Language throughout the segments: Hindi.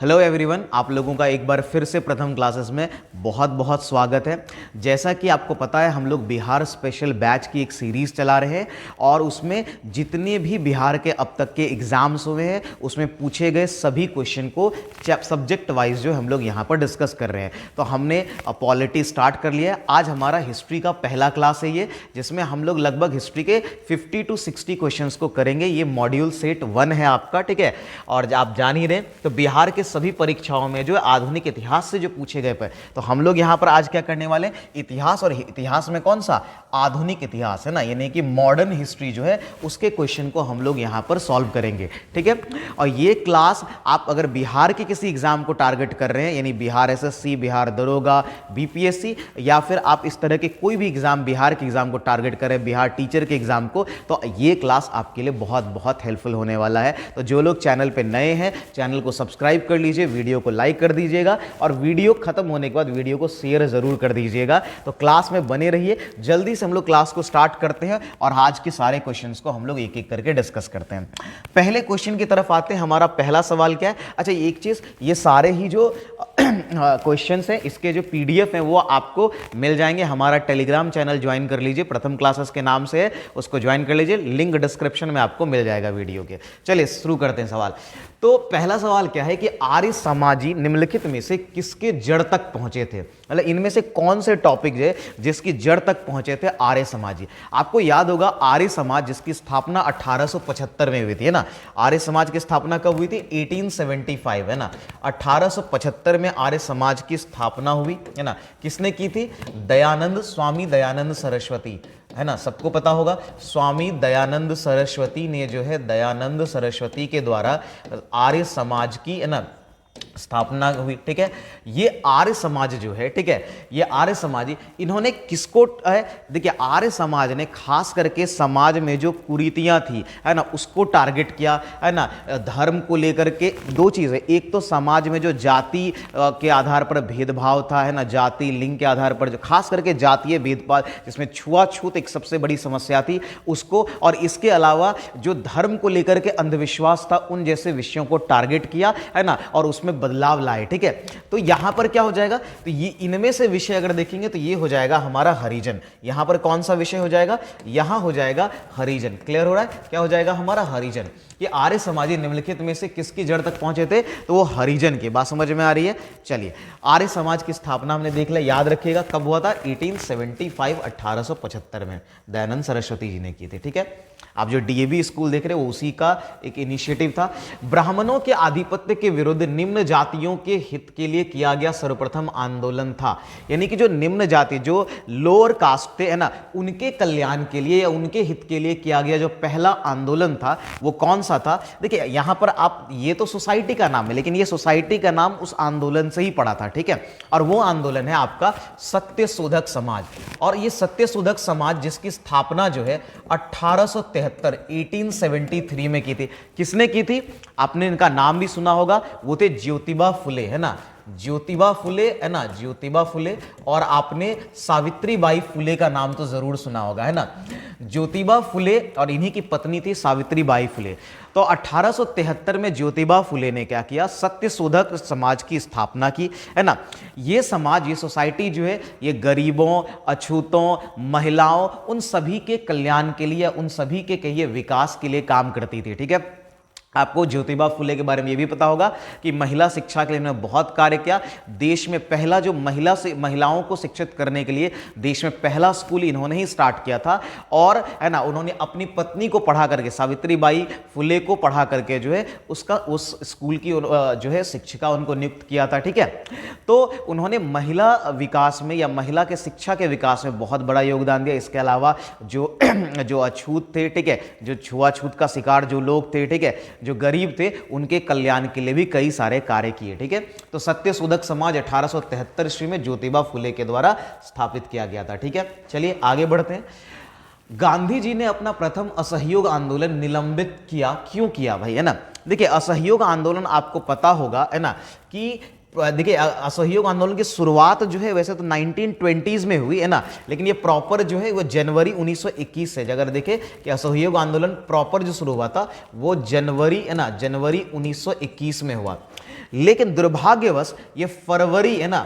हेलो एवरीवन, आप लोगों का एक बार फिर से प्रथम क्लासेस में बहुत बहुत स्वागत है। जैसा कि आपको पता है, हम लोग बिहार स्पेशल बैच की एक सीरीज़ चला रहे हैं और उसमें जितने भी बिहार के अब तक के एग्ज़ाम्स हुए हैं उसमें पूछे गए सभी क्वेश्चन को सब्जेक्ट वाइज जो हम लोग यहाँ पर डिस्कस कर रहे हैं। तो हमने पॉलिटी स्टार्ट कर लिया है। आज हमारा हिस्ट्री का पहला क्लास है ये, जिसमें हम लोग लगभग हिस्ट्री के 50 to 60 क्वेश्चंस को करेंगे। ये मॉड्यूल सेट 1 है आपका, ठीक है। और आप जान ही रहे, तो बिहार के सभी परीक्षाओं में जो आधुनिक इतिहास से जो पूछे गए पर, तो हम लोग यहाँ पर आज क्या करने वाले हैं, इतिहास। और इतिहास में कौन सा, आधुनिक इतिहास है ना, यानी कि मॉडर्न हिस्ट्री जो है उसके क्वेश्चन को हम लोग यहाँ पर सॉल्व करेंगे, ठीक है। और ये क्लास आप अगर बिहार के किसी एग्जाम को टारगेट कर रहे हैं, यानी बिहार एसएससी, बिहार दरोगा, बीपीएससी, या फिर आप इस तरह के कोई भी एग्जाम, बिहार के एग्जाम को टारगेट करें, बिहार टीचर के एग्जाम को, तो ये क्लास आपके लिए बहुत बहुत हेल्पफुल होने वाला है। तो जो लोग चैनल पे नए हैं, चैनल को सब्सक्राइब कर लीजिए, वीडियो को लाइक कर दीजिएगा और वीडियो खत्म होने के बाद वीडियो को शेयर जरूर कर दीजिएगा। तो क्लास में बने रहिए। जल्दी से हम लोग क्लास को स्टार्ट करते हैं और आज के सारे क्वेश्चंस को हम लोग एक एक करके डिस्कस करते हैं। पहले क्वेश्चन की तरफ आते हैं। हमारा पहला सवाल क्या है? अच्छा, एक चीज, ये सारे ही जो क्वेश्चंस हैं इसके जो पीडीएफ हैं वो आपको मिल जाएंगे। हमारा टेलीग्राम चैनल ज्वाइन कर लीजिए, प्रथम क्लासेस के नाम से है, उसको ज्वाइन कर लीजिए। लिंक डिस्क्रिप्शन में आपको मिल जाएगा वीडियो के। चलिए शुरू करते हैं सवाल। तो पहला सवाल क्या है कि आर्य समाजी निम्नलिखित में से किसके जड़ तक पहुंचे थे? मतलब इनमें से कौन से टॉपिक है जिसकी जड़ तक पहुंचे थे आर्य समाजी? आपको याद होगा आर्य समाज जिसकी स्थापना 1875 में हुई थी, है ना। आर्य समाज की स्थापना कब हुई थी? 1875, है ना। 1875 में आर्य समाज की स्थापना हुई, है ना। किसने की थी? दयानंद, स्वामी दयानंद सरस्वती, है ना, सबको पता होगा। स्वामी दयानंद सरस्वती ने जो है, दयानंद सरस्वती के द्वारा आर्य समाज की, है ना, स्थापना हुई, ठीक है। ये आर्य समाज जो है, ठीक है, ये आर्य समाजी इन्होंने किसको है, देखिए आर्य समाज ने खास करके समाज में जो कुरीतियां थी, है ना, उसको टारगेट किया, है ना। धर्म को लेकर के दो चीजें, एक तो समाज में जो जाति के आधार पर भेदभाव था, है ना, जाति लिंग के आधार पर जो खास करके जातीय भेदभाव, जिसमें छुआछूत एक सबसे बड़ी समस्या थी, उसको, और इसके अलावा जो धर्म को लेकर के अंधविश्वास था, उन जैसे विषयों को टारगेट किया, है ना, और उसमें बदलाव लाए, ठीक है। तो यहां पर क्या हो जाएगा, तो ये इनमें से विषय अगर देखेंगे तो ये हो जाएगा हमारा हरिजन। यहां पर कौन सा विषय हो जाएगा? यहां हो जाएगा हरिजन। क्लियर हो रहा है? क्या हो जाएगा हमारा? हरिजन। ये आर्य समाजी निम्नलिखित में से किसकी जड़ तक पहुंचे थे? तो वो हरिजन की। बात समझ में आ रही है? चलिए, आर्य समाज की स्थापना हमने देख लिया, याद रखिएगा कब हुआ था? 1875, 1875 में दयानंद सरस्वती जी ने की थी, ठीक है। आप जो डीएवी स्कूल देख रहे हो उसी का एक इनिशिएटिव था। ब्राह्मणों के आधिपत्य के विरुद्ध निम्न जातियों के हित के लिए किया गया सर्वप्रथम आंदोलन था। यानी कि जो निम्न जाति, जो लोअर कास्ट थे, है ना, उनके कल्याण के लिए या उनके हित के लिए किया गया जो पहला आंदोलन था, वो कौन सा था? देखिए यहां पर आप, ये तो सोसाइटी का नाम है, लेकिन ये सोसाइटी का नाम उस आंदोलन से ही पड़ा था, ठीक है। और वो आंदोलन है आपका सत्यशोधक समाज। और ये सत्यशोधक समाज जिसकी स्थापना जो है 1873 में की थी। किसने की थी? आपने इनका नाम भी सुना होगा, वो थे ज्योतिबा फुले, है ना, ज्योतिबा फुले, है ना, ज्योतिबा फुले। और आपने सावित्रीबाई फुले का नाम तो जरूर सुना होगा, है ना। ज्योतिबा फुले और इन्हीं की पत्नी थी सावित्रीबाई फुले। तो 1873 में ज्योतिबा फुले ने क्या किया? सत्यशोधक समाज की स्थापना की, है ना। ये समाज, ये सोसाइटी जो है, ये गरीबों, अछूतों, महिलाओं, उन सभी के कल्याण के लिए, उन सभी के कहिए विकास के लिए काम करती थी, ठीक है। आपको ज्योतिबा फुले के बारे में ये भी पता होगा कि महिला शिक्षा के लिए इन्होंने बहुत कार्य किया। देश में पहला जो महिलाओं को शिक्षित करने के लिए देश में पहला स्कूल इन्होंने ही स्टार्ट किया था। और है ना, उन्होंने अपनी पत्नी को पढ़ा करके, सावित्रीबाई फुले को पढ़ा करके जो है उसका, उस स्कूल की जो है शिक्षिका उनको नियुक्त किया था, ठीक है। तो उन्होंने महिला विकास में या महिला के शिक्षा के विकास में बहुत बड़ा योगदान दिया। इसके अलावा जो जो अछूत थे, ठीक है, जो छुआछूत का शिकार जो लोग थे, ठीक है, जो गरीब थे, उनके कल्याण के लिए भी कई सारे कार्य किए, ठीक है। तो सत्यशोधक समाज 1873 ईस्वी में ज्योतिबा फुले के द्वारा स्थापित किया गया था, ठीक है। चलिए आगे बढ़ते हैं। गांधी जी ने अपना प्रथम असहयोग आंदोलन निलंबित किया, क्यों किया भाई, है ना। देखिए असहयोग आंदोलन आपको पता होगा, है ना, कि देखिए असहयोग आंदोलन की शुरुआत जो है वैसे तो 1920s में हुई, है ना, लेकिन ये प्रॉपर जो है वो जनवरी 1921 से, अगर देखें कि असहयोग आंदोलन प्रॉपर जो शुरू हुआ था वो जनवरी, है ना, जनवरी 1921 में हुआ। लेकिन दुर्भाग्यवश ये फरवरी है ना,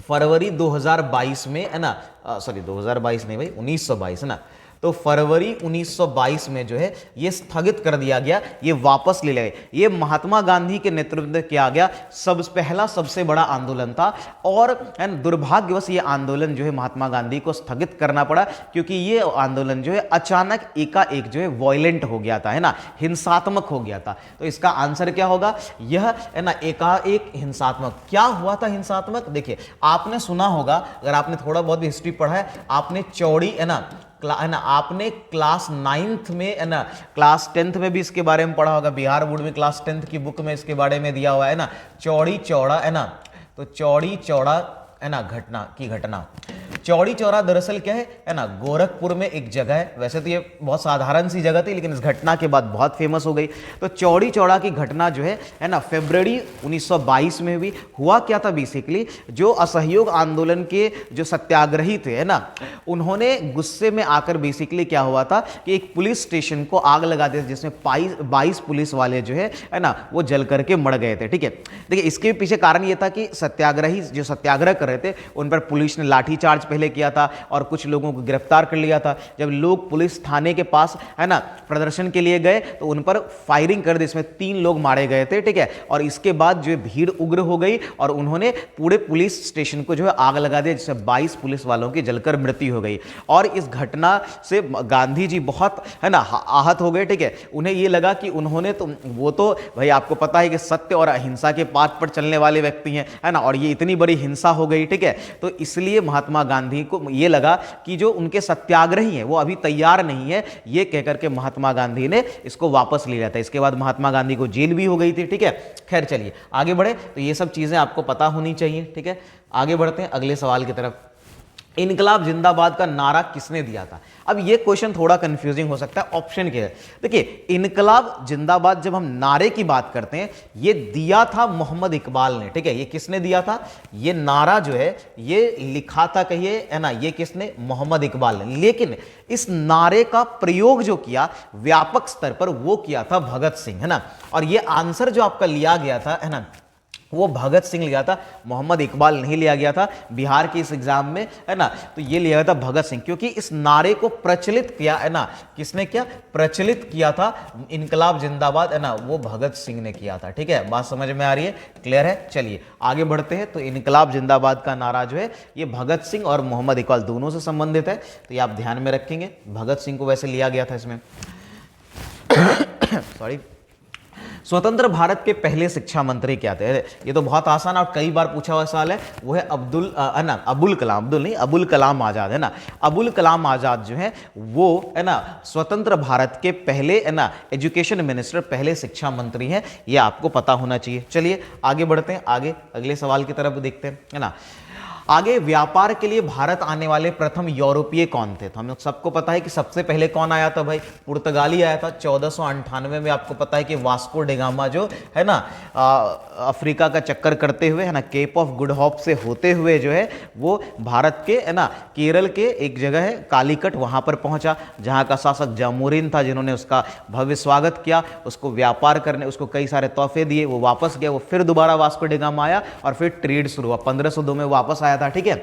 फरवरी 2022 में है ना, सॉरी 2022 नहीं भाई, 1922 है ना, तो फरवरी 1922 में जो है ये स्थगित कर दिया गया, ये वापस ले लिया गया। ये महात्मा गांधी के नेतृत्व में किया गया सबसे बड़ा आंदोलन था, और दुर्भाग्यवश ये आंदोलन जो है महात्मा गांधी को स्थगित करना पड़ा, क्योंकि ये आंदोलन जो है अचानक एकाएक जो है वॉयलेंट हो गया था, है ना, हिंसात्मक हो गया था। तो इसका आंसर क्या होगा, यह है ना एकाएक हिंसात्मक। क्या हुआ था हिंसात्मक? देखिए, आपने सुना होगा, अगर आपने थोड़ा बहुत भी हिस्ट्री पढ़ा है, आपने चौड़ी है ना, आपने क्लास 9th में है ना, क्लास 10th में भी इसके बारे में पढ़ा होगा, बिहार बोर्ड में क्लास 10th की बुक में इसके बारे में दिया हुआ है ना, चौड़ी चौड़ा है ना, तो चौड़ी चौड़ा है ना घटना। चौड़ी चौरा दरअसल क्या है ना, गोरखपुर में एक जगह है। वैसे तो ये बहुत साधारण सी जगह थी, लेकिन इस घटना के बाद बहुत फेमस हो गई। तो चौड़ी चौड़ा की घटना जो है ना, फरवरी 1922 में भी हुआ क्या था, बेसिकली जो असहयोग आंदोलन के जो सत्याग्रही थे है ना, उन्होंने गुस्से में आकर बेसिकली क्या हुआ था कि एक पुलिस स्टेशन को आग लगा दी, जिसमें 22 पुलिस वाले जो है ना, वो जल करके मर गए थे। ठीक है, देखिए इसके पीछे कारण ये था कि सत्याग्रही जो सत्याग्रह कर रहे थे, उन पर पुलिस ने लाठीचार्ज पहले किया था और कुछ लोगों को गिरफ्तार कर लिया था। जब लोग पुलिस थाने के पास है ना प्रदर्शन के लिए गए, तो उन पर फायरिंग कर दी, इसमें 3 लोग मारे गए थे। ठीक है, और इसके बाद जो है भीड़ उग्र हो गई और उन्होंने पूरे पुलिस स्टेशन को जो है आग लगा दिया, जिससे 22 पुलिस वालों की जलकर मृत्यु हो गई। और इस घटना से गांधी जी बहुत है ना आहत हो गए। ठीक है, उन्हें ये लगा कि उन्होंने तो वो तो भाई आपको पता है कि सत्य और अहिंसा के पाथ पर चलने वाले व्यक्ति हैं, है ना, और ये इतनी बड़ी हिंसा हो गई। ठीक है, तो इसलिए महात्मा गांधी को ये लगा कि जो उनके सत्याग्रही हैं वो अभी तैयार नहीं है, ये कहकर के महात्मा गांधी ने इसको वापस ले लिया था। इसके बाद महात्मा गांधी को जेल भी हो गई थी। ठीक है, खैर चलिए आगे बढ़े, तो ये सब चीजें आपको पता होनी चाहिए। ठीक है, आगे बढ़ते हैं अगले सवाल की तरफ। इनकलाब जिंदाबाद का नारा किसने दिया था? अब ये क्वेश्चन थोड़ा कंफ्यूजिंग हो सकता है, ऑप्शन क्या है। देखिए, इनकलाब जिंदाबाद जब हम नारे की बात करते हैं, ये दिया था मोहम्मद इकबाल ने। ठीक है, ये किसने दिया था? ये नारा जो है ये लिखा था, कहिए है ना, ये किसने? मोहम्मद इकबाल ने। लेकिन इस नारे का प्रयोग जो किया व्यापक स्तर पर, वो किया था भगत सिंह, है ना। और ये आंसर जो आपका लिया गया था है ना, वो भगत सिंह लिया था, मोहम्मद इकबाल नहीं लिया गया था बिहार के इस एग्जाम में, है ना। तो ये लिया गया था भगत सिंह, क्योंकि इस नारे को प्रचलित किया है ना, किसने किया? प्रचलित किया था इनकलाब जिंदाबाद, है ना, वो भगत सिंह ने किया था। ठीक है, बात समझ में आ रही है, क्लियर है? चलिए आगे बढ़ते हैं। तो इनकलाब जिंदाबाद का नारा जो है ये भगत सिंह और मोहम्मद इकबाल दोनों से संबंधित है, तो ये आप ध्यान में रखेंगे। भगत सिंह को वैसे लिया गया था इसमें। सॉरी। स्वतंत्र भारत के पहले शिक्षा मंत्री क्या थे? ये तो बहुत आसान और कई बार पूछा हुआ सवाल है, वो है अबुल कलाम आजाद, है ना। अबुल कलाम आजाद जो है वो है ना स्वतंत्र भारत के पहले है ना एजुकेशन मिनिस्टर, पहले शिक्षा मंत्री हैं, ये आपको पता होना चाहिए। चलिए आगे बढ़ते हैं, आगे अगले सवाल की तरफ देखते हैं, है ना। आगे, व्यापार के लिए भारत आने वाले प्रथम यूरोपीय कौन थे? तो हम लोग सबको पता है कि सबसे पहले कौन आया था भाई? पुर्तगाली आया था 1498 में। आपको पता है कि वास्को डिगामा जो है ना अफ्रीका का चक्कर करते हुए है ना केप ऑफ गुड होप से होते हुए जो है वो भारत के है ना केरल के एक जगह है कालीकट, वहां पर पहुंचा, जहां का शासक जामोरिन था, जिन्होंने उसका भव्य स्वागत किया, उसको व्यापार करने, उसको कई सारे तोहफे दिए, वो वापस गया, वो फिर दोबारा वास्को डिगामा आया और फिर ट्रेड शुरू हुआ, 1502 में वापस आया था। ठीक है,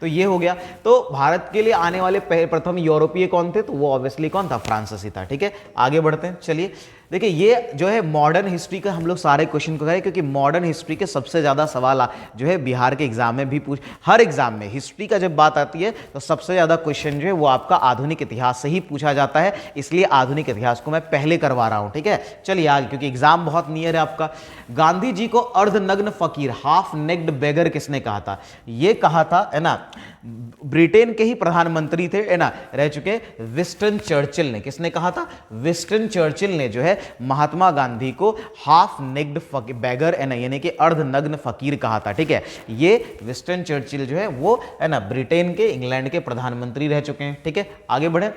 तो ये हो गया। तो भारत के लिए आने वाले प्रथम यूरोपीय कौन थे? तो वो ऑब्वियसली कौन था? फ्रांसीसी था। ठीक है, आगे बढ़ते हैं। चलिए देखिए, ये जो है मॉडर्न हिस्ट्री का हम लोग सारे क्वेश्चन को करें, क्योंकि मॉडर्न हिस्ट्री के सबसे ज्यादा सवाल जो है बिहार के एग्जाम में भी हर एग्जाम में हिस्ट्री का जब बात आती है तो सबसे ज्यादा क्वेश्चन जो है वो आपका आधुनिक इतिहास से ही पूछा जाता है, इसलिए आधुनिक इतिहास को मैं पहले करवा रहा हूं। ठीक है, चलिए आगे, क्योंकि एग्जाम बहुत नियर है आपका। गांधी जी को अर्धनग्न फकीर, हाफ नेक्ड बेगर किसने कहा था? ये कहा था है ना ब्रिटेन के ही प्रधानमंत्री थे है ना रह चुके विंस्टन चर्चिल ने। किसने कहा था? विंस्टन चर्चिल ने जो है महात्मा गांधी को हाफ नेक्ड बैगर है ना यानी कि अर्धनग्न फकीर कहा था। ठीक है, ये विंस्टन चर्चिल जो है वो है ना ब्रिटेन के, इंग्लैंड के प्रधानमंत्री रह चुके हैं। ठीक है, आगे बढ़े।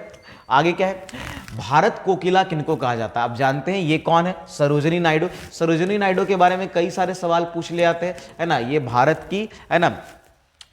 आगे क्या है? भारत कोकिला किनको कहा जाता है? आप जानते हैं ये कौन है? सरोजिनी नायडू। सरोजिनी नायडू के बारे में कई सारे सवाल पूछ ले आते हैं, है ना। ये भारत की है ना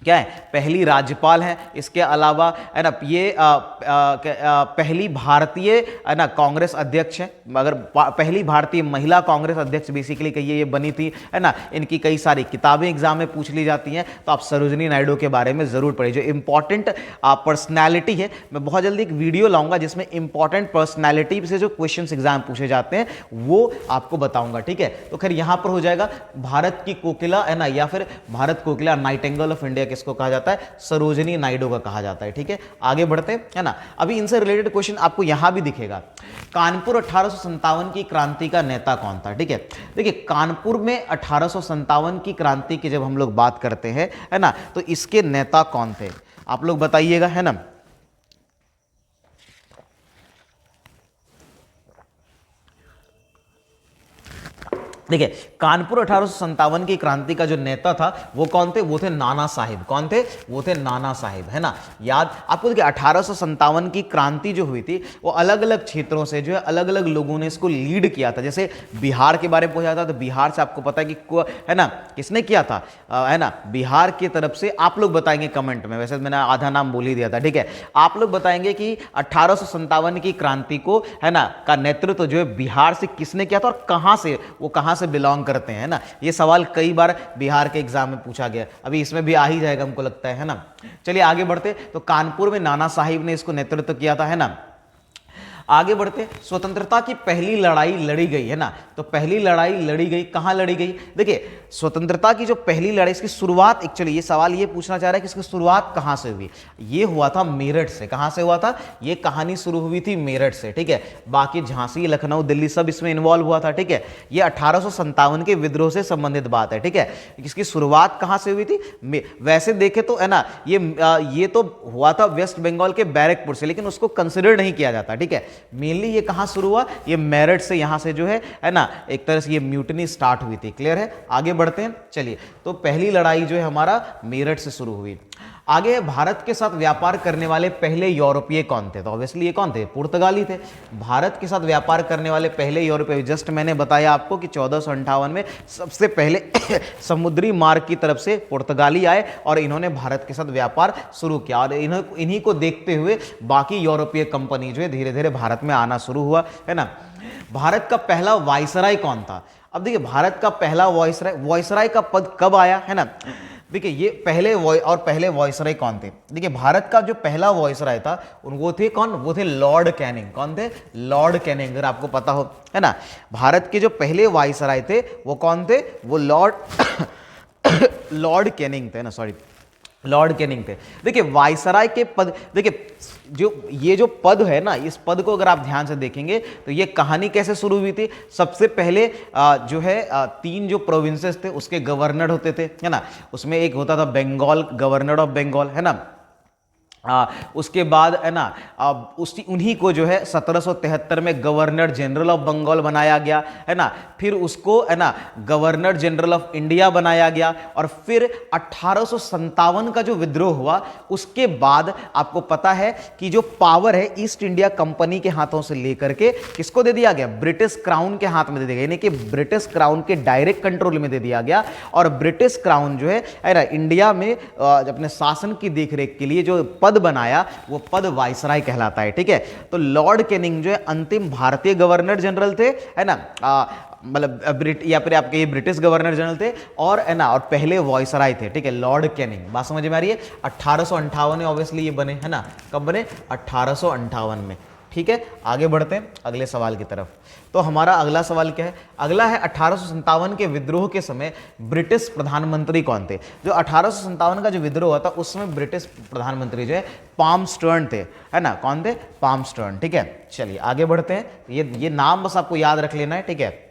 क्या है, पहली राज्यपाल है। इसके अलावा है ना ये पहली भारतीय है ना कांग्रेस अध्यक्ष है, मगर पहली भारतीय महिला कांग्रेस अध्यक्ष बेसिकली कहिए ये बनी थी, है ना। इनकी कई सारी किताबें एग्जाम में पूछ ली जाती हैं, तो आप सरोजिनी नायडू के बारे में जरूर पढ़िए। जो इंपॉर्टेंट पर्सनैलिटी है, मैं बहुत जल्दी एक वीडियो लाऊंगा जिसमें इंपॉर्टेंट पर्सनैलिटी से जो क्वेश्चन एग्जाम पूछे जाते हैं वो आपको बताऊंगा, ठीक है। तो खैर यहां पर हो जाएगा भारत की कोकिला, है ना, या फिर भारत कोकिला, नाइटिंगेल ऑफ इंडिया किसको कहा जाता है, सरोजिनी नायडू का कहा जाता है, ठीक है। आगे बढ़ते हैं, है ना। अभी इनसे रिलेटेड क्वेश्चन आपको यहां भी दिखेगा। कानपुर 1857 की क्रांति का नेता कौन था, ठीक है। देखिए कानपुर में 1857 की क्रांति की जब हम लोग बात करते हैं, है ना, तो इसके नेता कौन थे आप लोग बताइएगा, है ना। देखिए कानपुर 1857 की क्रांति का जो नेता था वो कौन थे, वो थे नाना साहिब। कौन थे, वो थे नाना साहिब, है ना। याद आपको, देखिए 1857 की क्रांति जो हुई थी वो अलग अलग क्षेत्रों से जो है अलग अलग लोगों ने इसको लीड किया था। जैसे बिहार के बारे में पूछा था तो बिहार से आपको पता है कि है ना किसने किया था, है ना, बिहार की तरफ से। आप लोग बताएंगे कमेंट में, वैसे मैंने आधा नाम बोल ही दिया था, ठीक है। आप लोग बताएंगे कि 1857 की क्रांति को, है ना, का नेतृत्व जो है बिहार से किसने किया था और कहां से, वो कहां से बिलोंग करते हैं ना। ये सवाल कई बार बिहार के एग्जाम में पूछा गया, अभी इसमें भी आ ही जाएगा हमको लगता है ना। चलिए आगे बढ़ते, तो कानपुर में नाना साहिब ने इसको नेतृत्व किया था, है ना। आगे बढ़ते, स्वतंत्रता की पहली लड़ाई लड़ी गई, है ना। तो पहली लड़ाई लड़ी गई, कहां लड़ी गई, देखिए स्वतंत्रता की जो पहली लड़ाई, इसकी शुरुआत, एक्चुअली ये सवाल ये पूछना चाह रहा है कि इसकी शुरुआत कहां से हुई। ये हुआ था मेरठ से। कहां से हुआ था, ये कहानी शुरू हुई थी मेरठ से, ठीक है। बाकी झांसी, लखनऊ, दिल्ली सब इसमें इन्वॉल्व हुआ था, ठीक है। ये 1857 के विद्रोह से संबंधित बात है, ठीक है। इसकी शुरुआत कहां से हुई थी, वैसे देखे तो, है ना, ये तो हुआ था वेस्ट बंगाल के बैरकपुर से, लेकिन उसको कंसिडर नहीं किया जाता, ठीक है। मेनली ये कहां शुरू हुआ, ये मेरठ से, यहां से जो है ना, एक तरह से ये म्यूटनी स्टार्ट हुई थी। क्लियर है, आगे बढ़ते हैं। चलिए, तो पहली लड़ाई जो है हमारा मेरठ से शुरू हुई। आगे भारत के साथ व्यापार करने वाले पहले यूरोपीय कौन थे, तो ऑब्वियसली ये कौन थे, पुर्तगाली थे। भारत के साथ व्यापार करने वाले पहले यूरोपीय, जस्ट मैंने बताया आपको कि 1458 में सबसे पहले समुद्री मार्ग की तरफ से पुर्तगाली आए और इन्होंने भारत के साथ व्यापार शुरू किया, और इन्हीं को देखते हुए बाकी यूरोपीय कंपनी जो है धीरे धीरे भारत में आना शुरू हुआ, है ना। भारत का पहला वायसराय कौन था, अब देखिए भारत का पहला वायसराय का पद कब आया, है ना। देखिए ये पहले वॉइसराय कौन थे, देखिए भारत का जो पहला वॉइसराय था वो थे कौन, वो थे लॉर्ड कैनिंग। कौन थे, लॉर्ड कैनिंग, अगर आपको पता हो, है ना। भारत के जो पहले वॉइसराय थे वो कौन थे, वो लॉर्ड कैनिंग थे ना, सॉरी, लॉर्ड कैनिंग थे। देखिए वायसराय के पद, देखिए जो पद है ना, इस पद को अगर आप ध्यान से देखेंगे तो ये कहानी कैसे शुरू हुई थी। सबसे पहले जो है 3 जो प्रोविंसेस थे उसके गवर्नर होते थे, है ना। उसमें एक होता था बंगाल, गवर्नर ऑफ बंगाल, है ना। उसके बाद, है ना, उन्हीं को जो है 1773 में गवर्नर जनरल ऑफ बंगाल बनाया गया, है ना। फिर उसको, है ना, गवर्नर जनरल ऑफ इंडिया बनाया गया, और फिर 1857 का जो विद्रोह हुआ उसके बाद आपको पता है कि जो पावर है ईस्ट इंडिया कंपनी के हाथों से लेकर के किसको दे दिया गया, ब्रिटिश क्राउन के हाथ में दे दिया गया, यानी कि ब्रिटिश क्राउन के डायरेक्ट कंट्रोल में दे दिया गया। और ब्रिटिश क्राउन जो है ना इंडिया में अपने शासन की देखरेख के लिए जो पद बनाया वो पद वायसराय कहलाता है, ठीक है। तो लॉर्ड कैनिंग जो है अंतिम भारतीय गवर्नर जनरल थे, है ना, मतलब या फिर आपके ये ब्रिटिश गवर्नर जनरल थे, और है ना, और पहले वॉइसराय थे, ठीक है, लॉर्ड कैनिंग। बात समझ में आ रही है। 1858 में ऑब्वियसली ये बने, है ना, कब बने, 1858 में, ठीक है। आगे बढ़ते हैं अगले सवाल की तरफ। तो हमारा अगला सवाल क्या है, अगला है 1857 के विद्रोह के समय ब्रिटिश प्रधानमंत्री कौन थे। जो 1857 का जो विद्रोह हुआ था उस समय ब्रिटिश प्रधानमंत्री जो है पाल्मस्टर्न थे, है ना। कौन थे, पाल्मस्टर्न, ठीक है। चलिए आगे बढ़ते हैं, ये नाम बस आपको याद रख लेना है, ठीक है।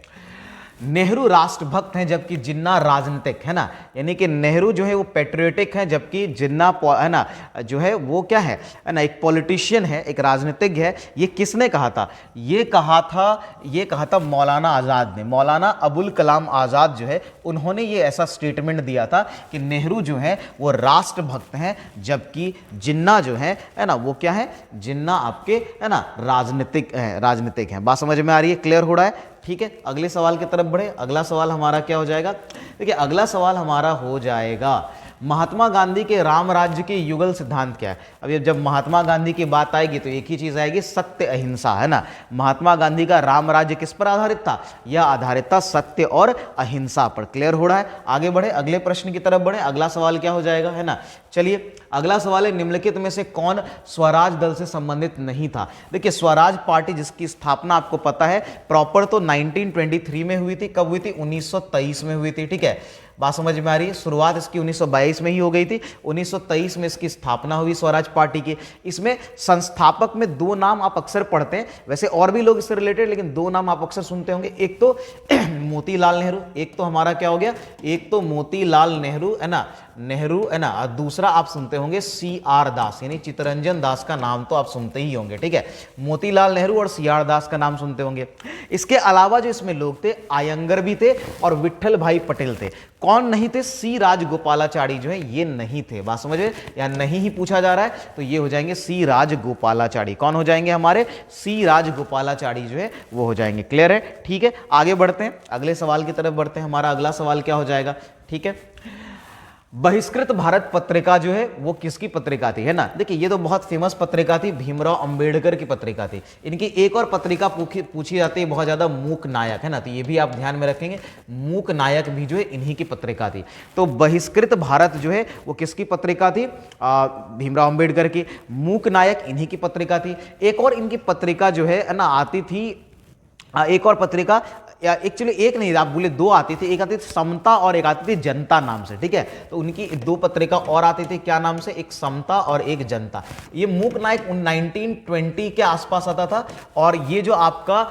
नेहरू राष्ट्रभक्त हैं जबकि जिन्ना राजनीतिक, है ना, यानी कि नेहरू जो है वो पेट्रियोटिक है जबकि जिन्ना, है ना, जो है वो क्या है ना, एक पॉलिटिशियन है, एक राजनीतिज्ञ है। ये किसने कहा था, ये कहा था मौलाना आज़ाद ने, मौलाना अबुल कलाम आज़ाद जो है उन्होंने ये ऐसा स्टेटमेंट दिया था कि नेहरू जो है वो राष्ट्रभक्त हैं जबकि जिन्ना जो है ना, वो क्या है, जिन्ना आपके, है ना, राजनीतिक हैं। बात समझ में आ रही है, क्लियर हो रहा है, ठीक है। अगले सवाल की तरफ बढ़े। अगला सवाल हमारा क्या हो जाएगा, देखिए अगला सवाल हमारा हो जाएगा महात्मा गांधी के राम राज्य के युगल सिद्धांत क्या है? अब जब महात्मा गांधी की बात आएगी तो एक ही चीज आएगी, सत्य अहिंसा, है ना। महात्मा गांधी का राम राज्य किस पर आधारित था? यह आधारित था सत्य और अहिंसा पर। क्लियर हो रहा है? आगे बढ़े, अगले प्रश्न की तरफ बढ़े। अगला सवाल क्या हो जाएगा, है ना। चलिए अगला सवाल है, निम्नलिखित में से कौन स्वराज दल से संबंधित नहीं था? देखिए स्वराज पार्टी जिसकी स्थापना आपको पता है प्रॉपर तो 1923 में हुई थी। कब हुई थी? 1923 में हुई थी। ठीक है, बात समझ में आ रही है? शुरुआत इसकी 1922 में ही हो गई थी। 1923 में इसकी स्थापना हुई स्वराज पार्टी की। इसमें संस्थापक में दो नाम आप अक्सर पढ़ते हैं, वैसे और भी लोग इससे रिलेटेड, लेकिन दो नाम आप अक्सर सुनते होंगे। एक तो मोतीलाल नेहरू, एक तो हमारा क्या हो गया, एक तो मोतीलाल नेहरू, है ना, नेहरू, है ना, और दूसरा आप सुनते होंगे CR दास, यानी चित्तरंजन दास का नाम तो आप सुनते ही होंगे। ठीक है, मोतीलाल नेहरू और CR दास का नाम सुनते होंगे। इसके अलावा जो इसमें लोग थे, आयंगर भी थे और विट्ठल भाई पटेल थे। कौन नहीं थे? सी राजगोपालाचारी जो है ये नहीं थे। बात समझे? या नहीं ही पूछा जा रहा है तो ये हो जाएंगे सी राजगोपालाचारी। कौन हो जाएंगे हमारे? सी राजगोपालाचारी जो है वो हो जाएंगे। क्लियर है? ठीक है, आगे बढ़ते हैं, अगले सवाल की तरफ बढ़ते हैं। हमारा अगला सवाल क्या हो जाएगा? ठीक है, बहिष्कृत भारत पत्रिका जो है वो किसकी पत्रिका थी, है ना। देखिए ये तो बहुत फेमस पत्रिका थी, भीमराव अंबेडकर की पत्रिका थी। इनकी एक और पत्रिका पूछी जाती है बहुत ज्यादा, मूक नायक, है ना, तो ये भी आप ध्यान में रखेंगे, मूक नायक भी जो है इन्हीं की पत्रिका थी। तो बहिष्कृत भारत जो है वो किसकी पत्रिका थी? भीमराव अंबेडकर की। मूक नायक इन्हीं की पत्रिका थी। एक और इनकी पत्रिका जो है ना आती थी, एक और पत्रिका, या एक्चुअली एक नहीं, आप बोले दो आती थी, एक आती थी समता और एक आती थी जनता नाम से। ठीक है, तो उनकी दो पत्रिका और आती थी, क्या नाम से? एक समता और एक जनता। ये मूक नायक 1920 के आसपास आता था, और ये जो आपका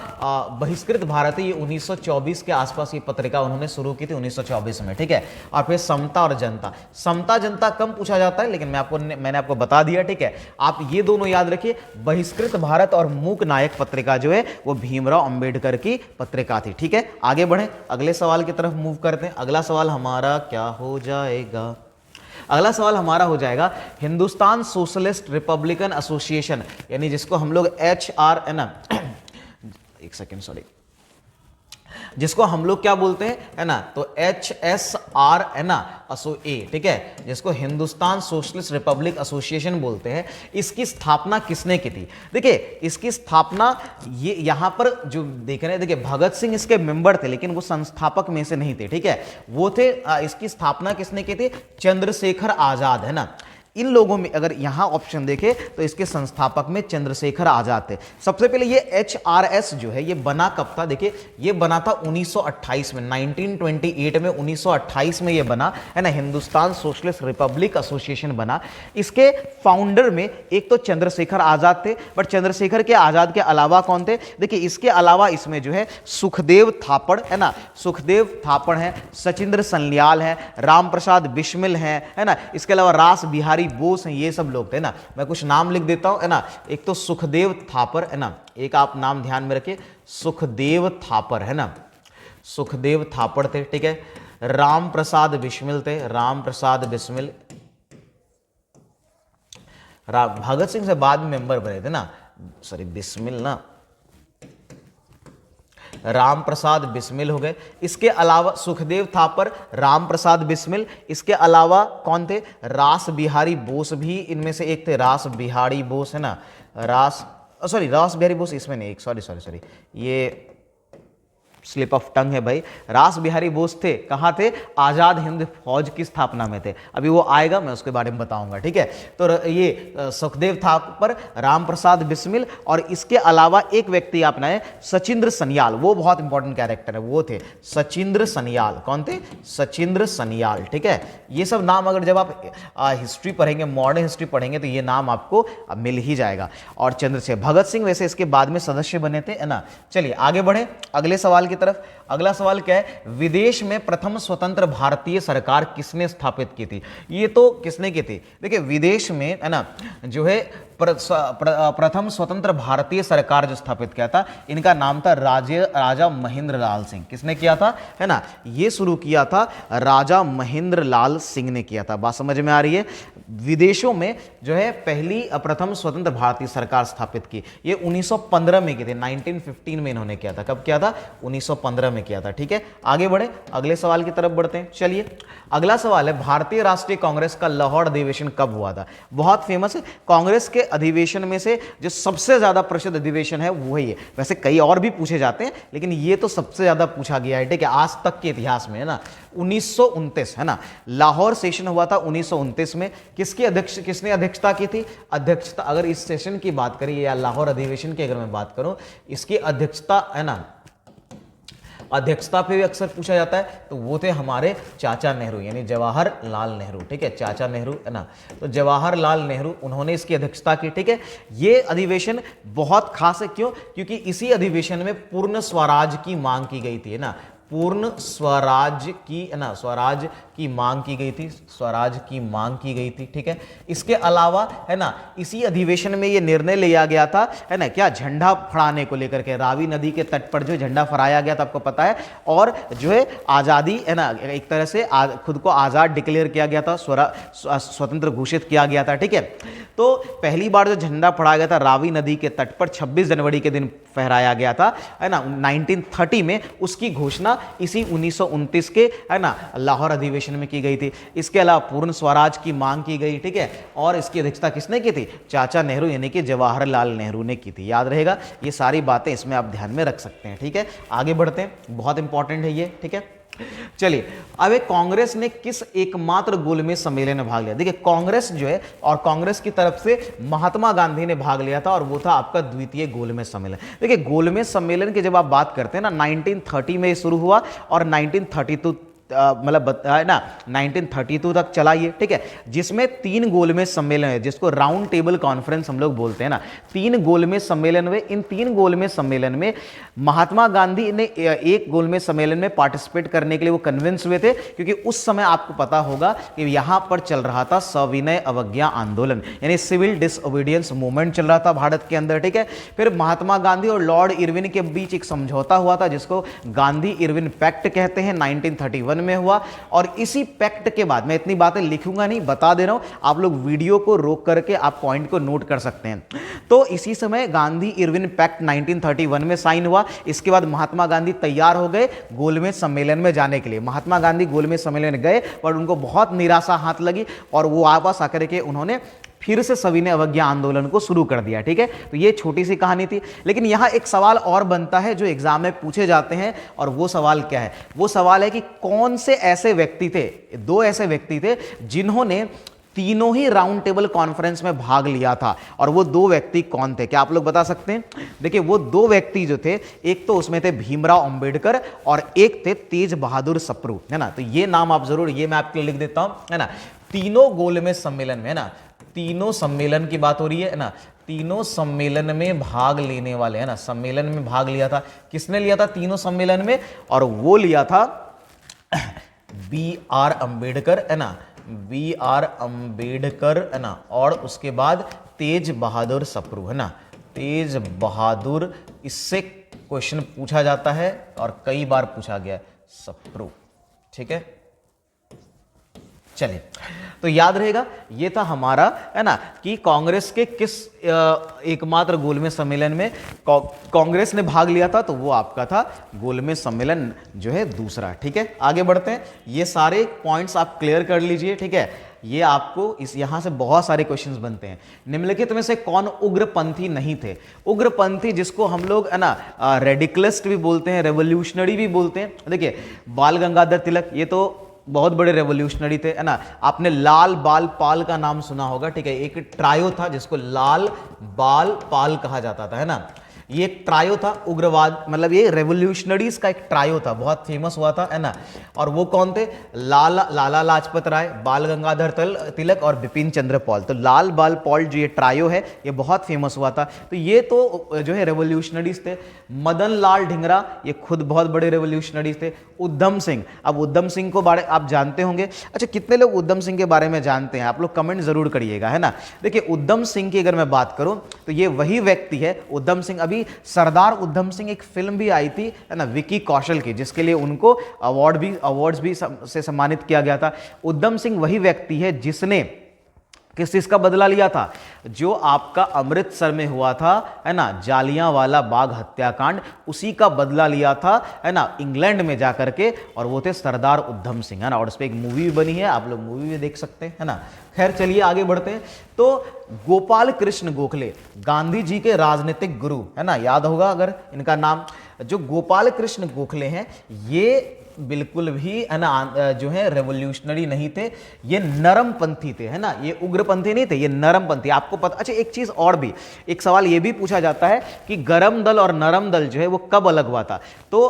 बहिष्कृत भारत है ये 1924 के आसपास ये पत्रिका उन्होंने शुरू की थी, 1924 में। ठीक है, और फिर समता और जनता। समता जनता कम पूछा जाता है, लेकिन मैंने आपको बता दिया। ठीक है, आप ये दोनों याद रखिए, बहिष्कृत भारत और मूक नायक पत्रिका जो है वो भीमराव अंबेडकर की पत्रिका थी। ठीक है, आगे बढ़े, अगले सवाल की तरफ मूव करते हैं। अगला सवाल हमारा क्या हो जाएगा? अगला सवाल हमारा हो जाएगा, हिंदुस्तान सोशलिस्ट रिपब्लिकन एसोसिएशन, यानी जिसको हम लोग HRN, एक सेकेंड सॉरी, जिसको हम लोग क्या बोलते हैं, है ना, तो HSR, है ना, ठीक है, जिसको हिंदुस्तान सोशलिस्ट रिपब्लिक एसोसिएशन बोलते हैं। इसकी स्थापना किसने की थी? देखिए इसकी स्थापना ये यहां पर जो देख रहे हैं, देखिए भगत सिंह इसके मेंबर थे, लेकिन वो संस्थापक में से नहीं थे। ठीक है, वो थे, इसकी स्थापना किसने की थी? चंद्रशेखर आजाद, है ना। इन लोगों में अगर यहां ऑप्शन देखें तो इसके संस्थापक में चंद्रशेखर आजाद थे। सबसे पहले ये HRS जो है ये बना कब था? देखिए ये बना था 1928 में, 1928 में, 1928 में ये बना, है ना, हिंदुस्तान सोशलिस्ट रिपब्लिक एसोसिएशन बना। इसके फाउंडर में एक तो चंद्रशेखर आजाद थे, बट चंद्रशेखर के आजाद के अलावा कौन थे? देखिए इसके अलावा इसमें जो है सुखदेव थापड़, है ना, सुखदेव थापड़ है, सचिंद्र सन्याल है, राम प्रसाद बिस्मिल है ना, इसके अलावा रास बिहारी बोस हैं, ये सब लोग थे ना। मैं कुछ नाम लिख देता हूं, है ना। एक तो सुखदेव थापर, है ना, एक आप नाम ध्यान में रखिए, सुखदेव थापर, है ना, सुखदेव थापड़ थे। ठीक है, राम प्रसाद बिस्मिल थे, राम प्रसाद बिस्मिल, भगत सिंह से बाद में मेंबर बने थे ना, सॉरी बिस्मिल ना, राम प्रसाद बिस्मिल हो गए। इसके अलावा सुखदेव थापर, राम प्रसाद बिस्मिल, इसके अलावा कौन थे? रास बिहारी बोस भी इनमें से एक थे, रास बिहारी बोस, है ना, रास बिहारी बोस इसमें नहीं, एक सॉरी ये स्लिप ऑफ टंग है भाई। रास बिहारी बोस थे, कहां थे? आजाद हिंद फौज की स्थापना में थे। अभी वो आएगा, मैं उसके बारे में बताऊंगा। ठीक है, तो ये सुखदेव थापर, राम प्रसाद बिस्मिल, और इसके अलावा एक व्यक्ति आपने है सचिंद्र सन्याल, वो बहुत इंपॉर्टेंट कैरेक्टर है, वो थे सचिंद्र सन्याल। कौन थे? सचिंद्र सन्याल। ठीक है, ये सब नाम अगर जब आप हिस्ट्री पढ़ेंगे, मॉडर्न हिस्ट्री पढ़ेंगे, तो ये नाम आपको मिल ही जाएगा। और चंद्रशेखर, भगत सिंह वैसे इसके बाद में सदस्य बने थे, है ना। चलिए आगे बढ़े अगले सवाल की तरफ। अगला सवाल क्या है? विदेश में प्रथम स्वतंत्र भारतीय सरकार किसने स्थापित की थी? ये तो किसने की थी? देखिए विदेश में, है ना, जो है प्रथम स्वतंत्र भारतीय सरकार जो स्थापित किया था, इनका नाम था राजा महेंद्र लाल सिंह। किसने किया था? है ना, ये शुरू किया था राजा महेंद्र लाल सिंह ने किया था। बात समझ में आ रही है? विदेशों में जो है पहली प्रथम स्वतंत्र भारतीय सरकार स्थापित की, ये 1915 में की थी, 1915 में इन्होंने किया था। कब किया था? 1915 में ने किया था। ठीक है, आगे बढ़े, अगले सवाल की तरफ बढ़ते हैं। चलिए, अगला सवाल है, भारतीय राष्ट्रीय कांग्रेस का लाहौर अधिवेशन कब हुआ था? बहुत फेमस है, कांग्रेस के अधिवेशन में से जो सबसे ज्यादा प्रसिद्ध अधिवेशन है वो ही है। वैसे कई और भी पूछे जाते हैं, लेकिन ये तो सबसे ज्यादा पूछा गया है, ठीक है, आज तक के इतिहास में, है ना। 1929, है ना, लाहौर सेशन हुआ था 1929 में। किसने अध्यक्षता की थी? अध्यक्षता, अगर इस सेशन की बात करें या लाहौर अधिवेशन की अगर मैं बात करूं, इसकी अध्यक्षता, है ना, अध्यक्षता पे भी अक्सर पूछा जाता है, तो वो थे हमारे चाचा नेहरू, यानी जवाहरलाल नेहरू। ठीक है, चाचा नेहरू, है ना, तो जवाहरलाल नेहरू, उन्होंने इसकी अध्यक्षता की। ठीक है, ये अधिवेशन बहुत खास है, क्यों? क्योंकि इसी अधिवेशन में पूर्ण स्वराज की मांग की गई थी, है ना, पूर्ण स्वराज की, है ना, स्वराज की मांग की गई थी, स्वराज की मांग की गई थी। ठीक है, इसके अलावा, है ना, इसी अधिवेशन में ये निर्णय लिया गया था, है ना, क्या, झंडा फहराने को लेकर के, रावी नदी के तट पर जो झंडा फहराया गया था, आपको पता है, और जो है आज़ादी, है ना, एक तरह से खुद को आज़ाद डिक्लेयर किया गया था, स्वतंत्र घोषित किया गया था। ठीक है, तो पहली बार जो झंडा फहराया गया था रावी नदी के तट पर 26 जनवरी के दिन फहराया गया था, है ना, 1930 में, उसकी घोषणा इसी 1929 के, है ना, लाहौर अधिवेशन में की गई थी। इसके अलावा पूर्ण स्वराज की मांग की गई। ठीक है, और इसकी अध्यक्षता किसने की थी? चाचा नेहरू, यानी कि जवाहरलाल नेहरू ने की थी। याद रहेगा, ये सारी बातें इसमें आप ध्यान में रख सकते हैं। ठीक है, आगे बढ़ते हैं, बहुत इंपॉर्टेंट है ये। ठीक है, चलिए, अब एक कांग्रेस ने किस एकमात्र गोलमेज सम्मेलन में भाग लिया? देखिए, कांग्रेस जो है, और कांग्रेस की तरफ से महात्मा गांधी ने भाग लिया था, और वो था आपका द्वितीय गोलमेज सम्मेलन। देखिए, गोलमेज सम्मेलन की जब आप बात करते हैं ना, 1930 में शुरू हुआ और 1932 मतलब है ना 1932 तक चला ये। ठीक है, जिसमें 3 गोलमेज सम्मेलन है, जिसको राउंड टेबल कॉन्फ्रेंस हम लोग बोलते हैं ना। 3 गोलमेज सम्मेलन में, इन 3 गोलमेज सम्मेलन में महात्मा गांधी ने एक गोलमेज सम्मेलन में पार्टिसिपेट करने के लिए वो कन्विंस हुए थे, क्योंकि उस समय आपको पता होगा कि यहां पर चल रहा था सविनय अवज्ञा आंदोलन, यानी सिविल डिसओबीडियंस मूवमेंट चल रहा था भारत के अंदर। ठीक है, फिर महात्मा गांधी और लॉर्ड इरविन के बीच एक समझौता हुआ था, जिसको गांधी इरविन पैक्ट कहते हैं, 1931 में हुआ। और इसी पैक्ट के बाद, मैं इतनी बातें लिखूंगा नहीं, बता दे रहा हूं, आप लोग वीडियो को रोक करके आप पॉइंट को नोट कर सकते हैं। तो इसी समय गांधी इरविन पैक्ट 1931 में साइन हुआ। इसके बाद महात्मा गांधी तैयार हो गए गोलमेज सम्मेलन में जाने के लिए। महात्मा गांधी गोलमेज सम्मेलन में गए, पर उनको बहुत निराशा हाथ लगी, और वो वापस आकर के उन्होंने फिर से सविनय अवज्ञा आंदोलन को शुरू कर दिया। ठीक है, तो ये छोटी सी कहानी थी, लेकिन यहां एक सवाल और बनता है जो एग्जाम में पूछे जाते हैं, और वो सवाल क्या है? वो सवाल है कि कौन से ऐसे व्यक्ति थे, 2 ऐसे व्यक्ति थे जिन्होंने तीनों ही राउंड टेबल कॉन्फ्रेंस में भाग लिया था, और वो 2 व्यक्ति कौन थे? क्या आप लोग बता सकते हैं? देखिए, वो 2 व्यक्ति जो थे, एक तो उसमें थे भीमराव अंबेडकर, और एक थे तेज बहादुर सप्रू, है ना। तो ये नाम आप जरूर, ये मैं आपके लिए लिख देता हूं, है ना। तीनों गोलमेज सम्मेलन में, है ना, तीनों सम्मेलन की बात हो रही है ना, तीनों सम्मेलन में भाग लेने वाले, है ना, सम्मेलन में भाग लिया था। किसने लिया था तीनों सम्मेलन में? और वो लिया था B.R. अंबेडकर, है ना, B.R. अंबेडकर, है ना, और उसके बाद तेज बहादुर सप्रू, है ना, तेज बहादुर। इससे क्वेश्चन पूछा जाता है और कई बार पूछा गया, सप्रू। ठीक है, चलिए, तो याद रहेगा, ये था हमारा, है ना, कि कांग्रेस के किस एकमात्र गोलमेज सम्मेलन में कांग्रेस ने भाग लिया था, तो वो आपका था गोलमेज सम्मेलन जो है दूसरा। ठीक है, आगे बढ़ते हैं, ये सारे पॉइंट्स आप क्लियर कर लीजिए। ठीक है, ये आपको इस यहां से बहुत सारे क्वेश्चंस बनते हैं। निम्नलिखित में से कौन उग्रपंथी नहीं थे? उग्रपंथी, जिसको हम लोग, है ना, रेडिकलिस्ट भी बोलते हैं, रेवोल्यूशनरी भी बोलते हैं। देखिए, बाल गंगाधर तिलक, ये तो बहुत बड़े रेवोल्यूशनरी थे, है ना। आपने लाल बाल पाल का नाम सुना होगा। ठीक है, एक ट्रायो था जिसको लाल बाल पाल कहा जाता था, है ना। ये एक ट्रायो था, उग्रवाद, मतलब ये रेवोल्यूशनरीज का एक ट्रायो था, बहुत फेमस हुआ था, है ना। और वो कौन थे? लाला लाजपत राय, बाल गंगाधर तिलक और बिपिन चंद्र पॉल। तो लाल बाल पाल जो ये ट्रायो है, ये बहुत फेमस हुआ था। तो ये तो जो है रेवोल्यूशनरीज थे। मदन लाल ढिंगरा, ये खुद बहुत बड़े रेवोल्यूशनरीज थे। उधम सिंह, अब उधम सिंह को बारे आप जानते होंगे। अच्छा, कितने लोग उधम सिंह के बारे में जानते हैं? आप लोग कमेंट जरूर करिएगा, है ना। देखिए, उधम सिंह की अगर मैं बात करूं, तो ये वही व्यक्ति है उधम सिंह। अभी सरदार उधम सिंह एक फिल्म भी आई थी, है ना, विकी कौशल की, जिसके लिए उनको अवार्ड्स भी से सम्मानित किया गया था। उधम सिंह वही व्यक्ति है जिसने किस चीज का बदला लिया था? जो आपका अमृतसर में हुआ था, है ना, जालियांवाला बाग हत्याकांड, उसी का बदला लिया था, है ना, इंग्लैंड में जाकर के, और वो थे सरदार उधम सिंह, है ना। और इस पर एक मूवी भी बनी है, आप लोग मूवी भी देख सकते हैं, है ना। खैर चलिए आगे बढ़ते हैं। तो गोपाल कृष्ण गोखले गांधी जी के राजनीतिक गुरु, है ना, याद होगा अगर इनका नाम। जो गोपाल कृष्ण गोखले हैं, ये बिल्कुल भी, है ना, जो है रेवोल्यूशनरी नहीं थे, ये नरमपंथी थे, है ना, ये उग्रपंथी नहीं थे, ये नरमपंथी। आपको पता, अच्छा एक चीज और भी, एक सवाल ये भी पूछा जाता है कि गरम दल और नरम दल जो है वो कब अलग हुआ था? तो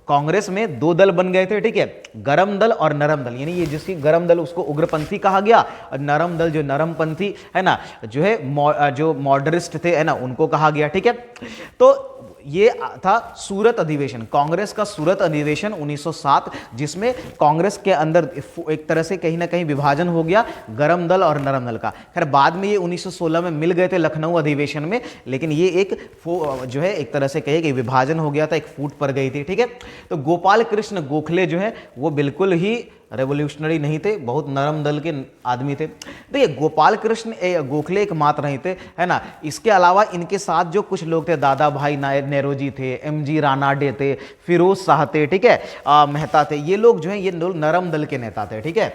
कांग्रेस में दो दल बन गए थे, ठीक है, गरम दल और नरम दल, यानी ये जिसकी गरम दल उसको उग्रपंथी कहा गया, और नरम दल जो नरमपंथी, है ना, जो है जो मॉडरिस्ट थे, है ना, उनको कहा गया, ठीक है। तो ये था सूरत अधिवेशन, कांग्रेस का सूरत अधिवेशन 1907, जिसमें कांग्रेस के अंदर एक तरह से कहीं ना कहीं विभाजन हो गया गरम दल और नरम दल का। खैर बाद में ये 1916 में मिल गए थे लखनऊ अधिवेशन में, लेकिन ये एक जो है एक तरह से कहे कि विभाजन हो गया था, एक फूट पड़ गई थी, ठीक है। तो गोपाल कृष्ण गोखले जो है वो बिल्कुल ही रेवोल्यूशनरी नहीं थे, बहुत नरम दल के आदमी थे। देखिए गोपाल कृष्ण गोखले एकमात्र नहीं थे, है ना, इसके अलावा इनके साथ जो कुछ लोग थे, दादा भाई नेरोजी थे, एमजी रानाडे थे, फिरोज शाह थे, ठीक है, मेहता थे, ये लोग जो हैं ये लोग नरम दल के नेता थे, ठीक है।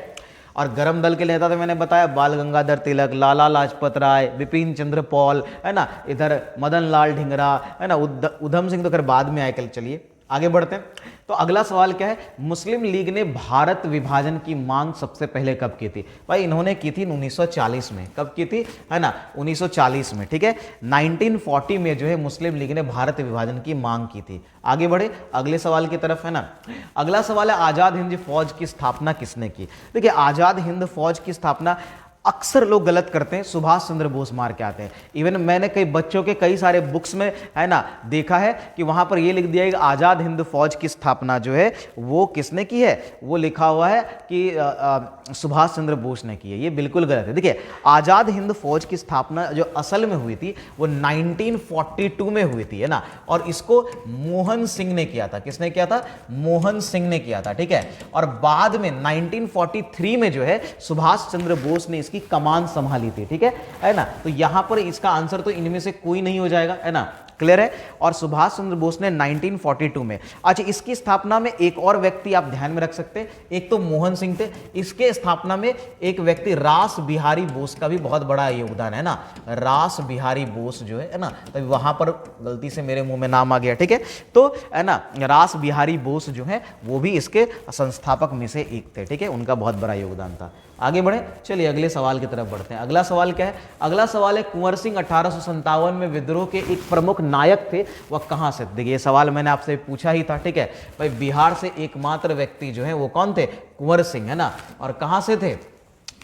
और गरम दल के नेता थे मैंने बताया, बाल गंगाधर तिलक, लाला लाजपत राय, बिपिन चंद्र पॉल, है ना, इधर मदन लाल ढिंगरा, है ना, उधम सिंह तो खैर बाद में आए। कल चलिए आगे बढ़ते हैं। तो अगला सवाल क्या है? मुस्लिम लीग ने भारत विभाजन की मांग सबसे पहले कब की थी? भाई इन्होंने की थी 1940 में। कब की थी? है ना, 1940 में, ठीक है। 1940 में जो है मुस्लिम लीग ने भारत विभाजन की मांग की थी। आगे बढ़े अगले सवाल की तरफ, है ना। अगला सवाल है आजाद हिंद फौज की स्थापना किसने की? देखिए आजाद हिंद फौज की स्थापना अक्सर लोग गलत करते हैं, सुभाष चंद्र बोस मार के आते हैं। इवन मैंने कई बच्चों के कई सारे बुक्स में, है ना, देखा है कि वहां पर ये लिख दिया है कि आजाद हिंद फौज की स्थापना जो है वो किसने की है, वो लिखा हुआ है कि सुभाष चंद्र बोस ने की है। ये बिल्कुल गलत है। देखिए आजाद हिंद फौज की स्थापना जो असल में हुई थी वो 1942 में हुई थी, है ना, और इसको मोहन सिंह ने किया था। किसने किया था? मोहन सिंह ने किया था, ठीक है। और बाद में 1943 में जो है सुभाष चंद्र बोस ने इसकी कमान संभाली थी, ठीक है ना। तो यहां पर इसका आंसर तो इनमें से कोई नहीं हो जाएगा, है ना, क्लियर है। और सुभाष चंद्र बोस ने 1942 में। अच्छा इसकी स्थापना में एक और व्यक्ति आप ध्यान में रख सकते हैं, एक तो मोहन सिंह थे, इसके स्थापना में एक व्यक्ति रास बिहारी बोस का भी बहुत बड़ा योगदान है ना, रास बिहारी बोस जो है ना, तभी वहां पर गलती से मेरे मुंह में नाम आ गया, ठीक है। तो है ना रास बिहारी बोस जो है वो भी इसके संस्थापक में से एक थे, ठीक है, उनका बहुत बड़ा योगदान था। आगे बढ़े, चलिए अगले सवाल की तरफ बढ़ते हैं। अगला सवाल क्या है? अगला सवाल है कुंवर सिंह 1857 में विद्रोह के एक प्रमुख नायक थे, वह कहां से? देखिए ये सवाल मैंने आपसे पूछा ही था, ठीक है भाई। बिहार से एकमात्र व्यक्ति जो है वो कौन थे? कुंवर सिंह, है ना। और कहां से थे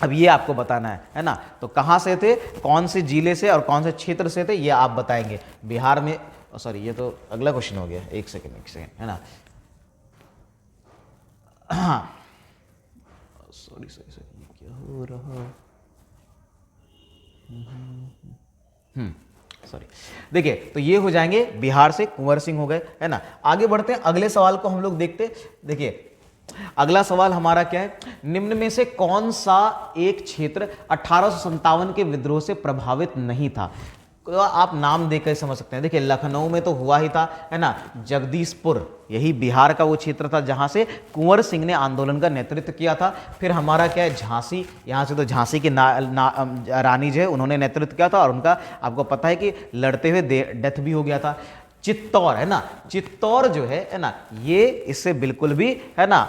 अब ये आपको बताना है ना। तो कहां से थे, कौन से जिले से और कौन से क्षेत्र से थे, ये आप बताएंगे। बिहार में, सॉरी ये तो अगला क्वेश्चन हो गया, एक सेकेंड, है ना। हाँ सॉरी क्या हो रहा, सॉरी। देखिए तो ये हो जाएंगे बिहार से कुंवर सिंह हो गए, है ना। आगे बढ़ते हैं, अगले सवाल को हम लोग देखते। देखिए अगला सवाल हमारा क्या है? निम्न में से कौन सा एक क्षेत्र 1857 के विद्रोह से प्रभावित नहीं था? तो आप नाम देकर समझ सकते हैं। देखिए लखनऊ में तो हुआ ही था, है ना। जगदीशपुर यही बिहार का वो क्षेत्र था जहां से कुंवर सिंह ने आंदोलन का नेतृत्व किया था। फिर हमारा क्या है? झांसी, यहां से तो झांसी की रानी जो है उन्होंने नेतृत्व किया था, और उनका आपको पता है कि लड़ते हुए डेथ भी हो गया था। चित्तौड़, है ना, चित्तौड़ जो है ना, ये इससे बिल्कुल भी, है ना,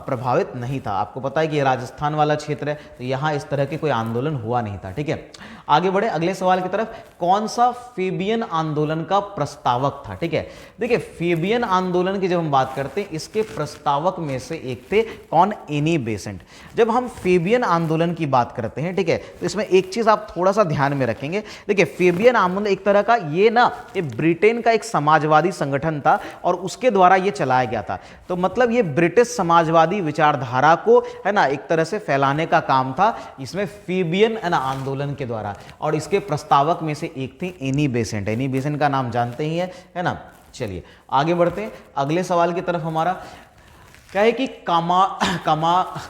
प्रभावित नहीं था। आपको पता है कि ये राजस्थान वाला क्षेत्र है, तो यहाँ इस तरह के कोई आंदोलन हुआ नहीं था, ठीक है। आगे बढ़े अगले सवाल की तरफ। कौन सा फेबियन आंदोलन का प्रस्तावक था? ठीक है, देखिए फेबियन आंदोलन की जब हम बात करते हैं, इसके प्रस्तावक में से एक थे कौन? Annie Besant. जब हम फेबियन आंदोलन की बात करते हैं, ठीक है, तो इसमें एक चीज आप थोड़ा सा ध्यान में रखेंगे। देखिए फेबियन आंदोलन एक तरह का ये ब्रिटेन का एक समाजवादी संगठन था और उसके द्वारा ये चलाया गया था। तो मतलब ये ब्रिटिश समाजवादी विचारधारा को, है ना, एक तरह से फैलाने का काम था इसमें फेबियन, है ना, आंदोलन के द्वारा। और इसके प्रस्तावक में से एक थे एनी बेसेंट। एनी बेसेंट का नाम जानते ही है ना। चलिए आगे बढ़ते हैं अगले सवाल की तरफ हमारा। क्या है कि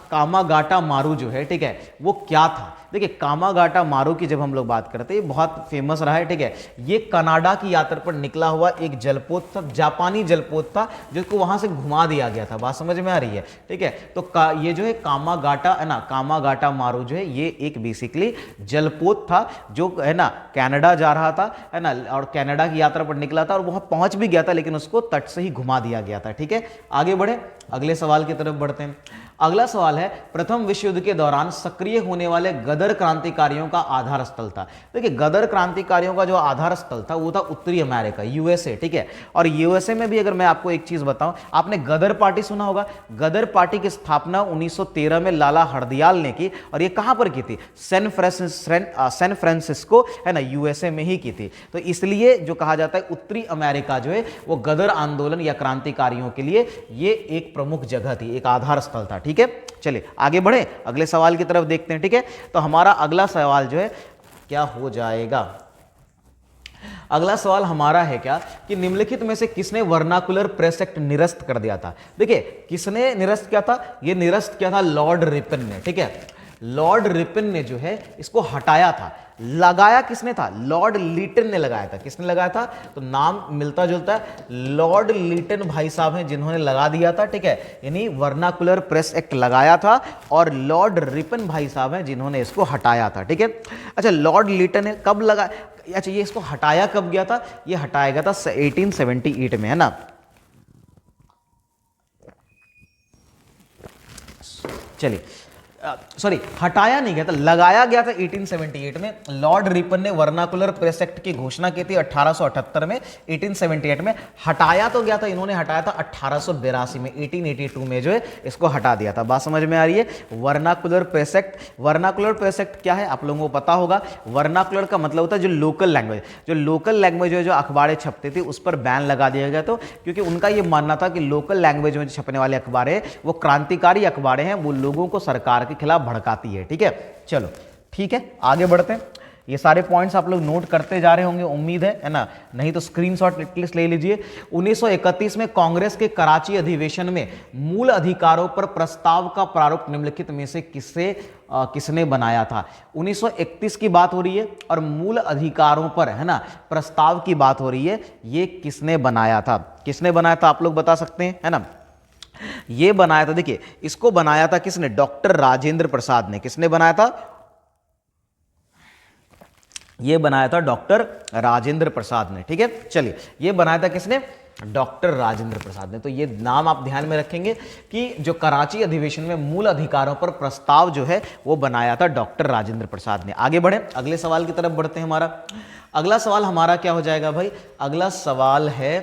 कामागाटा मारू जो है, ठीक है, वो क्या था। देखिए कामागाटा मारू की जब हम लोग बात करते हैं, ये बहुत फेमस रहा है, ठीक है। ये कनाडा की यात्रा पर निकला हुआ एक जलपोत था, जापानी जलपोत था, जिसको वहां से घुमा दिया गया था। बात समझ में आ रही है, ठीक है। तो ये जो है कामागाटा है ना, कामागाटा मारू जो है, ये एक बेसिकली जलपोत था जो है ना कनाडा जा रहा था, है ना, और कनाडा की यात्रा पर निकला था और वहां पहुंच भी गया था, लेकिन उसको तट से ही घुमा दिया गया था, ठीक है। आगे बढ़े, अगले सवाल की तरफ बढ़ते हैं। अगला सवाल है, प्रथम विश्व युद्ध के दौरान सक्रिय होने वाले गदर क्रांतिकारियों का आधार स्थल था। देखिए गदर क्रांतिकारियों का जो आधार स्थल था वो था उत्तरी अमेरिका, यूएसए, ठीक है। और यूएसए में भी अगर मैं आपको एक चीज बताऊं, आपने गदर पार्टी सुना होगा। गदर पार्टी की स्थापना 1913 में लाला हरदयाल ने की, और ये कहां पर की थी? सैन फ्रांसिस्को, है ना, यूएसए में ही की थी। तो इसलिए जो कहा जाता है उत्तरी अमेरिका जो है वो गदर आंदोलन या क्रांतिकारियों के लिए ये एक प्रमुख जगह थी, एक आधार स्थल था, ठीक है। चलिए आगे बढ़े, अगले सवाल की तरफ देखते हैं, ठीक है। तो हमारा अगला सवाल जो है क्या हो जाएगा? अगला सवाल हमारा है क्या कि निम्नलिखित में से किसने वर्नाकुलर प्रेस एक्ट निरस्त कर दिया था? देखिए किसने निरस्त किया था? ये निरस्त किया था लॉर्ड रिपन ने, ठीक है। लॉर्ड रिपन ने जो है इसको हटाया था। लगाया किसने था? लॉर्ड लीटन ने लगाया था। किसने लगाया था? तो नाम मिलता जुलता है, लॉर्ड लीटन भाई साहब हैं जिन्होंने लगा दिया था, ठीक है। यानी वर्नाकुलर प्रेस एक्ट लगाया था और लॉर्ड रिपन भाई साहब हैं जिन्होंने इसको हटाया था, ठीक है। अच्छा लॉर्ड लीटन ने कब लगा, अच्छा ये इसको हटाया कब गया था? ये हटाया गया था 1878 में, है ना। चलिए सॉरी हटाया नहीं गया था, लगाया गया था 1878 में। लॉर्ड रिपन ने वर्नाकुलर प्रेस एक्ट की घोषणा की थी 1878 में, 1878 में। हटाया तो गया था, इन्होंने हटाया था 1882 में, 1882 में जो है इसको हटा दिया था। बात समझ में आ रही है? Vernacular press act, vernacular press act क्या है आप लोगों को पता होगा। वर्नाकुलर का मतलब होता है जो लोकल लैंग्वेज, जो लोकल लैंग्वेज है, जो अखबारें छपती थी उस पर बैन लगा दिया गया। तो क्योंकि उनका ये मानना था कि लोकल लैंग्वेज में छपने वाले अखबारें वो क्रांतिकारी अखबारें हैं, वो लोगों को सरकार के खिलाफ भड़काती है, ठीक है। चलो ठीक है आगे बढ़ते हैं। ये सारे पॉइंट्स आप लोग नोट करते जा रहे होंगे, उम्मीद है ना, नहीं तो स्क्रीनशॉट एटलीस्ट ले लीजिए। 1931 में कांग्रेस के कराची अधिवेशन में मूल अधिकारों पर प्रस्ताव का प्रारूप निम्नलिखित में से किसने बनाया था? 1931 की बात हो रही है और मूल अधिकारों पर, है ना, प्रस्ताव की बात हो रही है। ये किसने बनाया था? किसने बनाया था आप लोग बता सकते हैं, है ना। ये बनाया था, देखिए इसको बनाया था किसने? डॉक्टर राजेंद्र प्रसाद ने। किसने बनाया था? ये बनाया था डॉक्टर राजेंद्र प्रसाद ने, ठीक है। चलिए ये बनाया था किसने? डॉक्टर राजेंद्र प्रसाद ने। तो ये नाम आप ध्यान में रखेंगे कि जो कराची अधिवेशन में मूल अधिकारों पर प्रस्ताव जो है वो बनाया था डॉक्टर राजेंद्र प्रसाद ने। आगे बढ़े, अगले सवाल की तरफ बढ़ते हैं। हमारा अगला सवाल हमारा क्या हो जाएगा भाई? अगला सवाल है,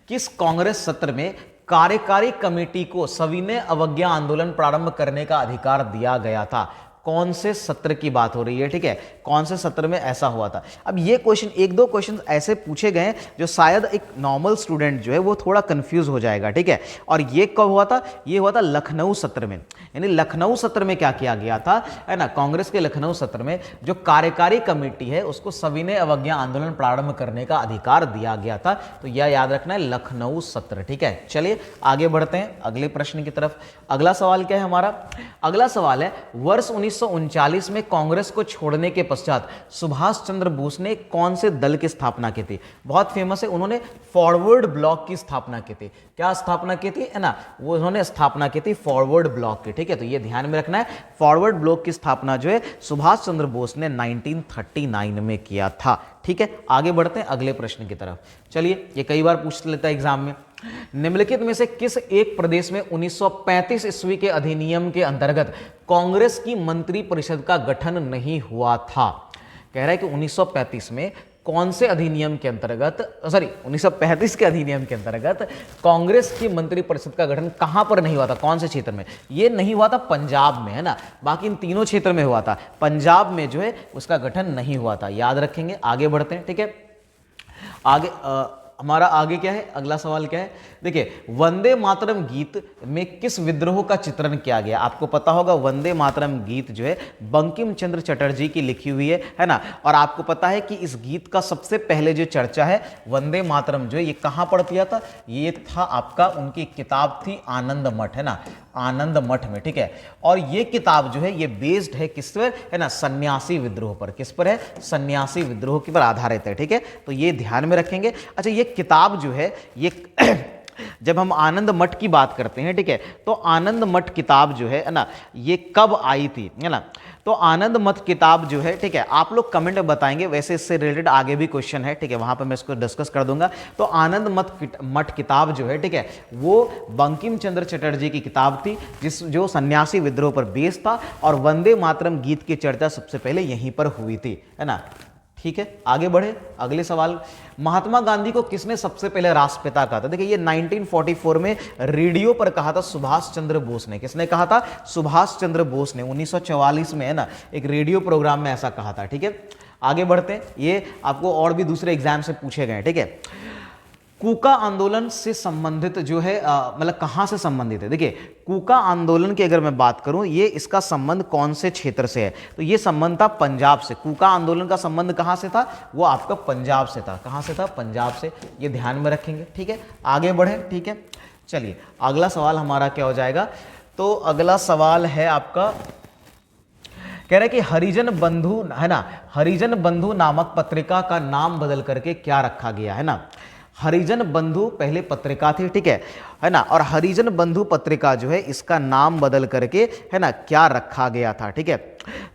किस कांग्रेस सत्र में कार्यकारी कमेटी को सविनय अवज्ञा आंदोलन प्रारंभ करने का अधिकार दिया गया था? कौन से सत्र की बात हो रही है, ठीक है, कौन से सत्र में ऐसा हुआ था? अब ये क्वेश्चन, एक दो क्वेश्चन ऐसे पूछे गए जो शायद एक नॉर्मल स्टूडेंट जो है वो थोड़ा कंफ्यूज हो जाएगा, ठीक है। और ये कब हुआ था? ये हुआ था लखनऊ सत्र में। यानी लखनऊ सत्र में क्या किया गया था, है ना, कांग्रेस के लखनऊ सत्र में जो कार्यकारी कमेटी है उसको सविनय अवज्ञा आंदोलन प्रारंभ करने का अधिकार दिया गया था। तो यह याद रखना है, लखनऊ सत्र, ठीक है। चलिए आगे बढ़ते हैं अगले प्रश्न की तरफ। अगला सवाल क्या है हमारा? अगला सवाल है, वर्ष 1939 में कांग्रेस को छोड़ने के पश्चात सुभाष चंद्र बोस ने कौन से दल की स्थापना की थी? बहुत फेमस है, उन्होंने फॉरवर्ड ब्लॉक की स्थापना की थी। क्या स्थापना की थी, है ना, वो उन्होंने स्थापना की थी फॉरवर्ड ब्लॉक की, ठीक है। तो ये ध्यान में रखना है, फॉरवर्ड ब्लॉक की स्थापना जो है सुभाष चंद्र बोस ने 1939 में किया था, ठीक है। आगे बढ़ते हैं अगले प्रश्न की तरफ। चलिए ये कई बार पूछ लेता है एग्जाम में, निम्नलिखित में से किस एक प्रदेश में 1935 ईस्वी के अधिनियम के अंतर्गत कांग्रेस की मंत्री परिषद का गठन नहीं हुआ था? कह रहा है कि 1935 में कौन से अधिनियम के अंतर्गत, 1935 के अधिनियम के अंतर्गत कांग्रेस की मंत्री परिषद का गठन कहां पर नहीं हुआ था? कौन से क्षेत्र में? ये नहीं हुआ था पंजाब में, है ना, बाकी इन तीनों क्षेत्र में हुआ था। पंजाब में जो है उसका गठन नहीं हुआ था, याद रखेंगे। आगे बढ़ते हैं, ठीक है। आगे हमारा आगे क्या है? अगला सवाल क्या है? देखिए वंदे मातरम गीत में किस विद्रोह का चित्रण किया गया? आपको पता होगा वंदे मातरम गीत जो है बंकिम चंद्र चटर्जी की लिखी हुई है ना। और आपको पता है कि इस गीत का सबसे पहले जो चर्चा है वंदे मातरम जो है ये कहां पढ़ दिया था? ये था आपका, उनकी किताब थी आनंद मठ, है ना, आनंद मठ में, ठीक है। और ये किताब जो है ये बेस्ड है किस पर, है ना, सन्यासी विद्रोह पर। किस पर है? सन्यासी विद्रोह के पर आधारित है, ठीक है। तो ये ध्यान में रखेंगे। अच्छा, ये किताब जो है ये जब हम आनंद मठ की बात करते हैं, ठीक है, तो आनंद मठ किताब जो है ना ये कब आई थी, है ना। तो आनंद मठ किताब जो है, ठीक है, आप लोग कमेंट में बताएंगे, वैसे इससे रिलेटेड आगे भी क्वेश्चन है, ठीक है, वहां पर मैं इसको डिस्कस कर दूंगा। तो आनंद मठ किताब जो है, ठीक है, वो बंकिम चंद्र चटर्जी की किताब थी जो सन्यासी विद्रोह पर बेस्ड था। और वंदे मातरम गीत की चर्चा सबसे पहले यहीं पर हुई थी, है ना। ठीक है, आगे बढ़े अगले सवाल। महात्मा गांधी को किसने सबसे पहले राष्ट्रपिता कहा था? देखिए ये 1944 में रेडियो पर कहा था सुभाष चंद्र बोस ने। किसने कहा था? सुभाष चंद्र बोस ने 1944 में, है ना, एक रेडियो प्रोग्राम में ऐसा कहा था। ठीक है, आगे बढ़ते हैं। ये आपको और भी दूसरे एग्जाम से पूछे गए। ठीक है, कूका आंदोलन से संबंधित जो है मतलब कहां से संबंधित है? देखिए कूका आंदोलन की अगर मैं बात करूं, ये इसका संबंध कौन से क्षेत्र से है? तो ये संबंध था पंजाब से। कूका आंदोलन का संबंध कहां से था? वो आपका पंजाब से था। कहां से था? पंजाब से। ये ध्यान में रखेंगे। ठीक है, आगे बढ़े। ठीक है, चलिए अगला सवाल हमारा क्या हो जाएगा? तो अगला सवाल है आपका, कह रहे कि हरिजन बंधु, है ना, हरिजन बंधु नामक पत्रिका का नाम बदल करके क्या रखा गया, है ना। हरिजन बंधु पहले पत्रिका थी, ठीक है ना, और हरिजन बंधु पत्रिका जो है इसका नाम बदल करके, है ना, क्या रखा गया था? ठीक है,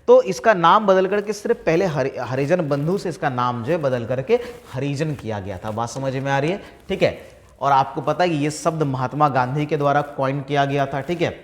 तो इसका नाम बदल करके सिर्फ पहले हरिजन बंधु से इसका नाम जो है बदल करके हरिजन किया गया था। बात समझ में आ रही है? ठीक है, और आपको पता है कि ये शब्द महात्मा गांधी के द्वारा कॉइन किया गया था। ठीक है,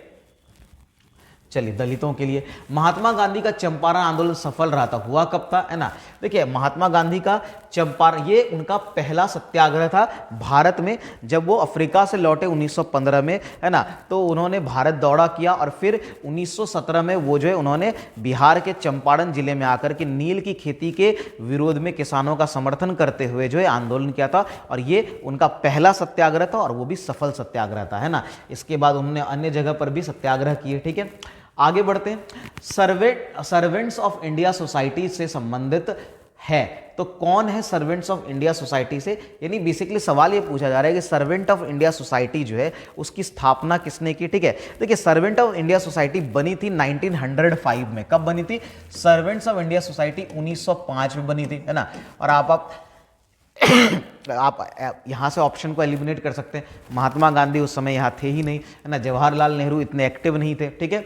चलिए दलितों के लिए महात्मा गांधी का चंपारण आंदोलन सफल रहा था, हुआ कब था, है ना। देखिए महात्मा गांधी का चंपारण, ये उनका पहला सत्याग्रह था भारत में। जब वो अफ्रीका से लौटे 1915 में, है ना, तो उन्होंने भारत दौरा किया और फिर 1917 में वो जो है उन्होंने बिहार के चंपारण जिले में आकर के नील की खेती के विरोध में किसानों का समर्थन करते हुए जो है आंदोलन किया था। और ये उनका पहला सत्याग्रह था और वो भी सफल सत्याग्रह था, है ना। इसके बाद उन्होंने अन्य जगह पर भी सत्याग्रह किए। ठीक है, आगे बढ़ते हैं। सर्वेंट्स ऑफ इंडिया सोसाइटी से संबंधित है, तो कौन है सर्वेंट्स ऑफ इंडिया सोसाइटी से? यानी बेसिकली सवाल ये पूछा जा रहा है कि सर्वेंट ऑफ इंडिया सोसाइटी जो है उसकी स्थापना किसने की? ठीक है, देखिए सर्वेंट ऑफ इंडिया सोसाइटी बनी थी 1905 में। कब बनी थी? सर्वेंट्स ऑफ इंडिया सोसाइटी 1905 में बनी थी, है ना। और आप यहां से ऑप्शन को एलिमिनेट कर सकते हैं। महात्मा गांधी उस समय यहां थे ही नहीं, है ना। जवाहरलाल नेहरू इतने एक्टिव नहीं थे। ठीक है,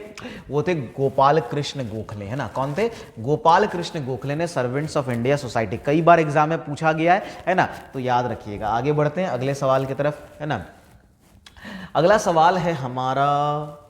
वो थे गोपाल कृष्ण गोखले, है ना। कौन थे? गोपाल कृष्ण गोखले ने सर्वेंट्स ऑफ इंडिया सोसाइटी, कई बार एग्जाम में पूछा गया है ना, तो याद रखिएगा। आगे बढ़ते हैं अगले सवाल की तरफ, है ना। अगला सवाल है हमारा,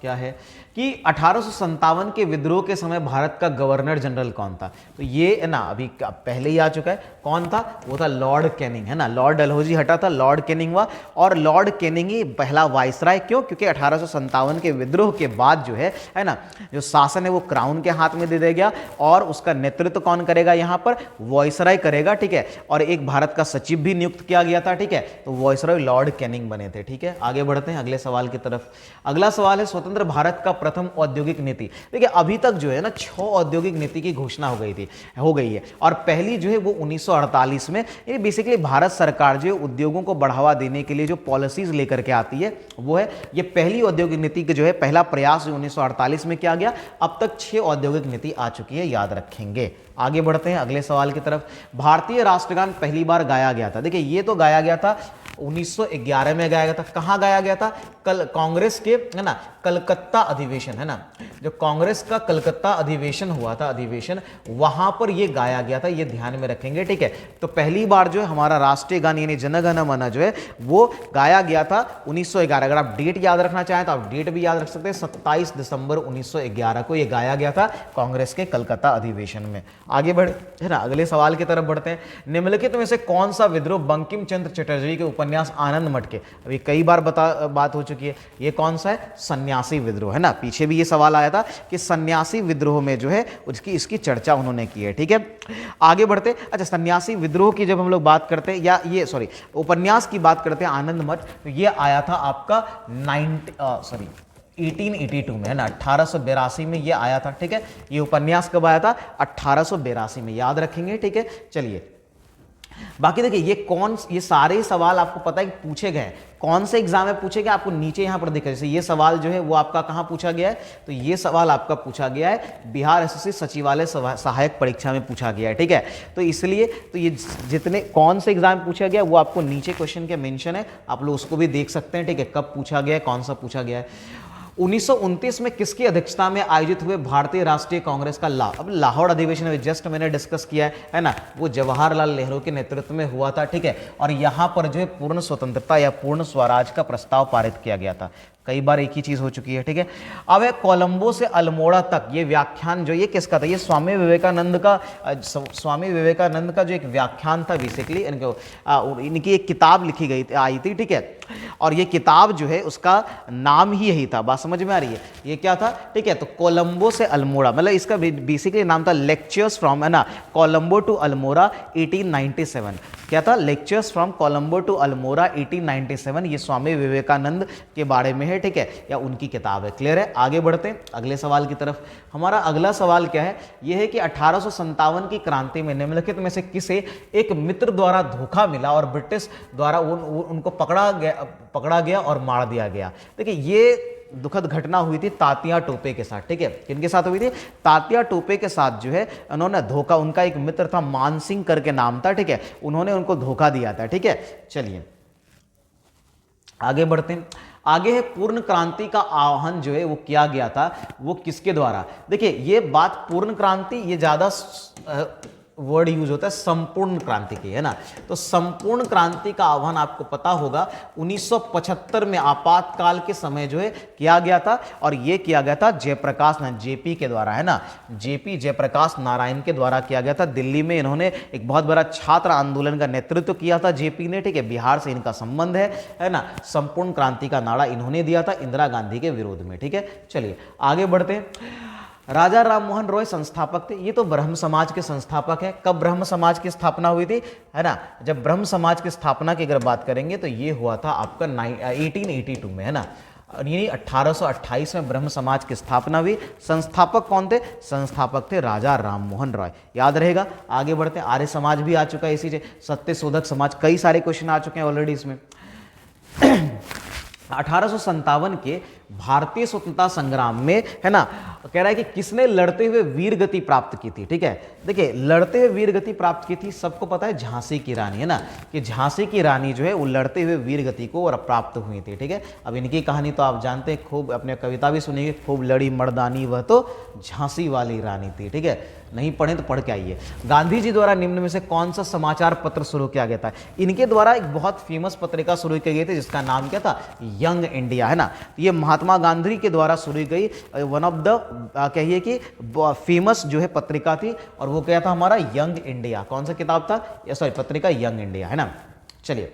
क्या है कि 1857 के विद्रोह के समय भारत का गवर्नर जनरल कौन था? तो ये है ना अभी पहले ही आ चुका है। कौन था? वो था लॉर्ड कैनिंग, है ना। लॉर्ड डलहौजी हटा था, लॉर्ड कैनिंग हुआ, और लॉर्ड कैनिंग ही पहला वाइसराय। क्यों? क्योंकि 1857 के विद्रोह के बाद जो है ना, जो शासन है वो क्राउन के हाथ में दे दिया गया और उसका नेतृत्व कौन करेगा? यहाँ पर वाइसराय करेगा। ठीक है, और एक भारत का सचिव भी नियुक्त किया गया था। ठीक है, तो वाइसराय लॉर्ड कैनिंग बने थे। ठीक है, आगे बढ़ते हैं अगले सवाल की तरफ। अगला सवाल है स्वतंत्र भारत का प्रथम औद्योगिक नीति। देखिए अभी तक जो है ना 6 औद्योगिक नीति की घोषणा हो गई है, और पहली जो है वो 1948 में। ये बेसिकली भारत सरकार जो उद्योगों को बढ़ावा देने के लिए जो पॉलिसीज लेकर के आती है वो है, ये पहली औद्योगिक नीति की जो है पहला प्रयास 1948 में किया गया। अब तक 6 औद्योगिक नीति आ चुकी है, याद रखेंगे। आगे बढ़ते हैं अगले सवाल की तरफ। भारतीय राष्ट्रगान पहली बार गाया गया था। देखिए ये तो गाया गया था 1911 में गाया गया था। कहां गाया गया था? कांग्रेस के, है ना, कलकत्ता अधिवेशन, है ना, जो कांग्रेस का कलकत्ता अधिवेशन हुआ था, अधिवेशन, वहां पर यह गाया गया था। ये ध्यान में रखेंगे। ठीक है, तो पहली बार जो है हमारा राष्ट्रीय गान यानी जन गण मन जो है वो गाया गया था 1911। अगर आप डेट याद रखना चाहें तो आप डेट भी याद रख सकते हैं, 27 दिसंबर 1911 को यह गाया गया था कांग्रेस के कलकत्ता अधिवेशन में। आगे बढ़े, है ना, अगले सवाल की तरफ बढ़ते हैं। निम्नलिखित में से कौन सा विद्रोह बंकिम चंद्र चटर्जी के उपन्यास उपन्यास आनंद मठ के, अभी कई बार बात हो चुकी है, ये कौन सा है, सन्यासी विद्रोह, है ना। पीछे भी ये सवाल आया था कि सन्यासी विद्रोह में जो है इसकी चर्चा उन्होंने की है, ठीक है। आगे बढ़ते, अच्छा सन्यासी विद्रोह की जब हम लोग बात करते हैं, या ये सॉरी उपन्यास की बात करते हैं आनंद मठ, तो ये आया था आपका 1882 में, है ना, 1882 में ये आया था, ठीक है। ये उपन्यास कब आया था, 1882 में, याद रखेंगे, ठीक है। चलिए बाकी देखिए ये सारे सवाल आपको पता है कि पूछे गए, कौन से एग्जाम में पूछे गए, आपको नीचे यहां पर दिखा, जैसे ये सवाल जो है वो आपका कहां पूछा गया है, तो ये सवाल आपका पूछा गया है बिहार एसएससी सचिवालय सहायक परीक्षा में पूछा गया है, ठीक है। तो इसलिए तो ये जितने कौन से एग्जाम पूछा गया वो आपको नीचे क्वेश्चन के मेंशन है, आप लोग उसको भी देख सकते हैं, ठीक है, कब पूछा गया है, कौन सा पूछा गया है। 1929 में किसकी अध्यक्षता में आयोजित हुए भारतीय राष्ट्रीय कांग्रेस का अब लाहौर अधिवेशन में जस्ट मैंने डिस्कस किया है ना, वो जवाहरलाल नेहरू के नेतृत्व में हुआ था, ठीक है। और यहां पर जो है पूर्ण स्वतंत्रता या पूर्ण स्वराज का प्रस्ताव पारित किया गया था। कई बार एक ही चीज हो चुकी है, ठीक है। अब है कोलंबो से अल्मोड़ा तक, ये व्याख्यान जो ये किसका था, ये स्वामी विवेकानंद का जो एक व्याख्यान था बेसिकली, इनकी एक किताब लिखी गई आई थी, ठीक है। और ये किताब जो है उसका नाम ही यही था, बात समझ में आ रही है, ये क्या था, ठीक है। तो कोलंबो से अल्मोड़ा, मतलब इसका बेसिकली नाम था लेक्चर्स फ्रॉम, है ना, कोलंबो टू अल्मोड़ा 1897, क्या था, lectures from Colombo to Almora 1897, ये स्वामी विवेकानंद के बारे में है, ठीक है, या उनकी किताब है। क्लियर है। आगे बढ़ते हैं अगले सवाल की तरफ। हमारा अगला सवाल क्या है, यह है कि 1857 की क्रांति में निम्नलिखित में से किसे एक मित्र द्वारा धोखा मिला और ब्रिटिश द्वारा उनको पकड़ा गया और मार दिया गया। देखिए ये दुखद घटना हुई थी तात्या टोपे के साथ, ठीक है। किनके साथ हुई थी, तात्या टोपे के साथ जो है उन्होंने धोखा, उनका एक मित्र था मानसिंह करके नाम था, ठीक है, उन्होंने उनको धोखा दिया था, ठीक है। चलिए आगे बढ़ते हैं। आगे है पूर्ण क्रांति का आह्वान जो है वो किया गया था, वो किसके द्वारा। देखिए ये बात पूर्ण क्रांति, ये ज्यादा वर्ड यूज होता है संपूर्ण क्रांति की, है ना। तो संपूर्ण क्रांति का आह्वान आपको पता होगा 1975 में आपातकाल के समय जो है किया गया था, और ये किया गया था जयप्रकाश जेपी के द्वारा, है ना, जेपी जयप्रकाश नारायण के द्वारा किया गया था। दिल्ली में इन्होंने एक बहुत बड़ा छात्र आंदोलन का नेतृत्व किया था जेपी ने, ठीक है, बिहार से इनका संबंध है ना। संपूर्ण क्रांति का नारा इन्होंने दिया था इंदिरा गांधी के विरोध में, ठीक है। चलिए आगे बढ़ते हैं। राजा राममोहन रॉय संस्थापक थे, ये तो ब्रह्म समाज के संस्थापक हैं। कब ब्रह्म समाज की स्थापना हुई थी, है ना, जब ब्रह्म समाज की स्थापना की अगर बात करेंगे तो ये हुआ था आपका 1882 में, है ना, यानी 1828 में ब्रह्म समाज की स्थापना हुई। संस्थापक कौन थे, संस्थापक थे राजा राममोहन रॉय, याद रहेगा। आगे बढ़ते हैं। आर्य समाज भी आ चुका है इसी से, सत्यशोधक समाज, कई सारे क्वेश्चन आ चुके हैं ऑलरेडी इसमें। 1857 के भारतीय स्वतंत्रता संग्राम में, है ना, कह रहा है कि किसने लड़ते हुए वीर गति प्राप्त की थी, ठीक है। देखिए लड़ते हुए वीर गति प्राप्त की थी, सबको पता है झांसी की रानी, है ना, कि झांसी की रानी जो है वो लड़ते हुए वीर गति को और प्राप्त हुई थी, ठीक है। अब इनकी कहानी तो आप जानते हैं, खूब अपने कविता भी सुनिए, खूब लड़ी मर्दानी वह तो झांसी वाली रानी थी, ठीक है। नहीं पढ़े तो पढ़ के आइए। गांधी जी द्वारा निम्न में से कौन सा समाचार पत्र शुरू किया गया था। इनके द्वारा एक बहुत फेमस पत्रिका शुरू की गई थी जिसका नाम क्या था, यंग इंडिया, है ना। ये महात्मा गांधी के द्वारा शुरू गई वन ऑफ द कहिए कि फेमस जो है पत्रिका थी, और वो क्या था हमारा यंग इंडिया। कौन सा किताब था, सॉरी पत्रिका यंग इंडिया, है ना। चलिए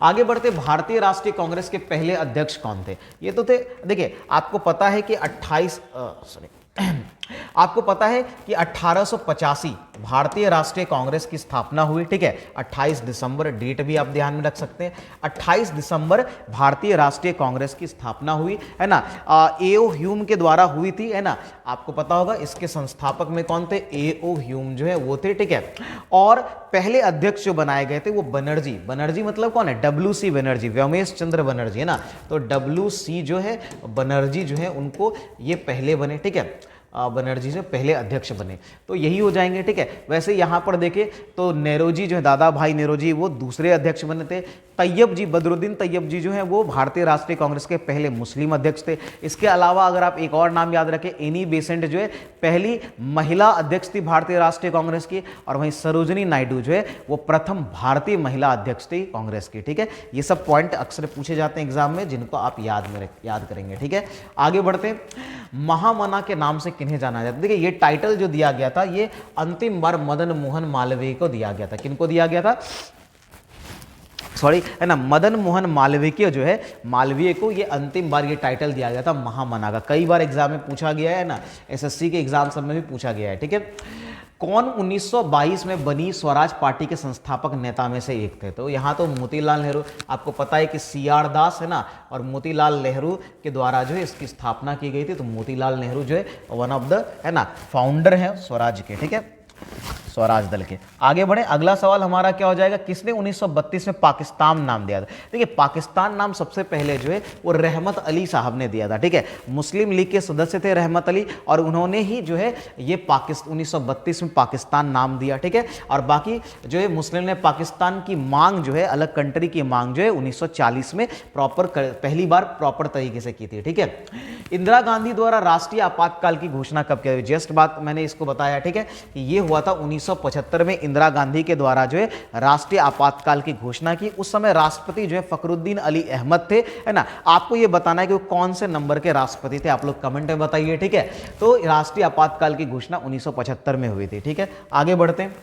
आगे बढ़ते। भारतीय राष्ट्रीय कांग्रेस के पहले अध्यक्ष कौन थे, ये तो थे, देखिए आपको पता है कि 1885 भारतीय राष्ट्रीय कांग्रेस की स्थापना हुई, ठीक है। 28 दिसंबर, डेट भी आप ध्यान में रख सकते हैं, 28 दिसंबर भारतीय राष्ट्रीय कांग्रेस की स्थापना हुई, है ना। एओ ह्यूम के द्वारा हुई थी, है ना, आपको पता होगा। इसके संस्थापक में कौन थे, एओ ह्यूम जो है वो थे, ठीक है। और पहले अध्यक्ष जो बनाए गए थे वो बनर्जी मतलब कौन है, WC बनर्जी, व्योमेश चंद्र बनर्जी, है ना। तो WC जो है बनर्जी जो है उनको ये पहले बने, ठीक है, बनर्जी से पहले अध्यक्ष बने, तो यही हो जाएंगे, ठीक है। वैसे यहाँ पर देखें तो नेरोजी जो है, दादा भाई नेरोजी, वो दूसरे अध्यक्ष बने थे। तैयब जी, बदरुद्दीन तैयब जी जो है वो भारतीय राष्ट्रीय कांग्रेस के पहले मुस्लिम अध्यक्ष थे। इसके अलावा अगर आप एक और नाम याद रखें, एनी बेसेंट जो है पहली महिला अध्यक्ष थी भारतीय राष्ट्रीय कांग्रेस की, और वहीं सरोजनी नायडू जो है वो प्रथम भारतीय महिला अध्यक्ष थी कांग्रेस की, ठीक है। ये सब पॉइंट अक्सर पूछे जाते हैं एग्जाम में, जिनको आप याद करेंगे, ठीक है। आगे बढ़ते। महामना के नाम से किन्हें जाना जाता है। देखिए ये टाइटल जो दिया गया था ये अंतिम बार मदन मोहन मालवीय को दिया गया था। किनको दिया गया था, सॉरी है ना, मदन मोहन मालवीय जो है, मालवीय को ये अंतिम बार ये टाइटल दिया गया था महामना का। कई बार एग्जाम में पूछा गया है ना, एसएससी के एग्जाम सब में भी पूछा गया है, ठीक है। कौन 1922 में बनी स्वराज पार्टी के संस्थापक नेता में से एक थे? तो यहाँ तो मोतीलाल नेहरू, आपको पता है कि सीआर दास है ना और मोतीलाल नेहरू के द्वारा जो है इसकी स्थापना की गई थी। तो मोतीलाल नेहरू जो है वन ऑफ द है ना फाउंडर है स्वराज के, ठीक है, स्वराज दल के। आगे बढ़े, अगला सवाल हमारा क्या हो जाएगा, किसने 1932 में पाकिस्तान नाम दिया था? देखिए पाकिस्तान नाम सबसे पहले जो है वो रहमत अली साहब ने दिया था, ठीक है। मुस्लिम लीग के सदस्य थे रहमत अली, और उन्होंने ही जो है ये 1932 में पाकिस्तान नाम दिया, ठीक है। और बाकी जो है मुस्लिम ने पाकिस्तान की मांग जो है, अलग कंट्री की मांग जो है 1940 में पहली बार प्रॉपर तरीके से की थी, ठीक है। इंदिरा गांधी द्वारा राष्ट्रीय आपातकाल की घोषणा कब की? जस्ट बात मैंने इसको बताया, ठीक है, कि ये हुआ था 1975 में इंदिरा गांधी के द्वारा जो है राष्ट्रीय आपातकाल की घोषणा की। उस समय राष्ट्रपति जो है फखरुद्दीन अली अहमद थे, है ना। आपको ये बताना है कि वो कौन से नंबर के राष्ट्रपति थे, आप लोग कमेंट में बताइए, ठीक है। तो राष्ट्रीय आपातकाल की घोषणा 1975 में हुई थी, ठीक है। आगे बढ़ते हैं।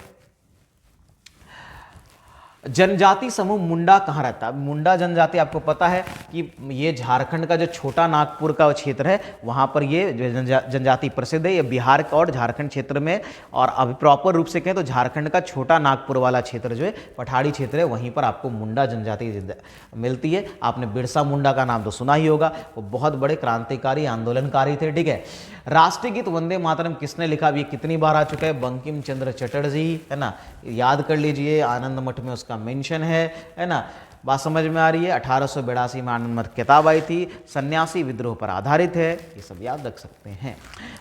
जनजाति समूह मुंडा कहाँ रहता है? मुंडा जनजाति आपको पता है कि ये झारखंड का जो छोटा नागपुर का क्षेत्र है वहाँ पर ये जनजाति प्रसिद्ध है। ये बिहार का और झारखंड क्षेत्र में, और अभी प्रॉपर रूप से कहें तो झारखंड का छोटा नागपुर वाला क्षेत्र जो है पठाड़ी क्षेत्र है, वहीं पर आपको मुंडा जनजाति मिलती है। आपने बिरसा मुंडा का नाम तो सुना ही होगा, वो बहुत बड़े क्रांतिकारी आंदोलनकारी थे, ठीक है। राष्ट्रीय गीत वंदे मातरम किसने लिखा? अब ये कितनी बार आ चुका है, बंकिम चंद्र चटर्जी, है ना, याद कर लीजिए, आनंद मठ में उसका मेंशन है ना। बात समझ में आ रही है? 1882 में आनंद मठ किताब आई थी, सन्यासी विद्रोह पर आधारित है, ये सब याद रख सकते हैं।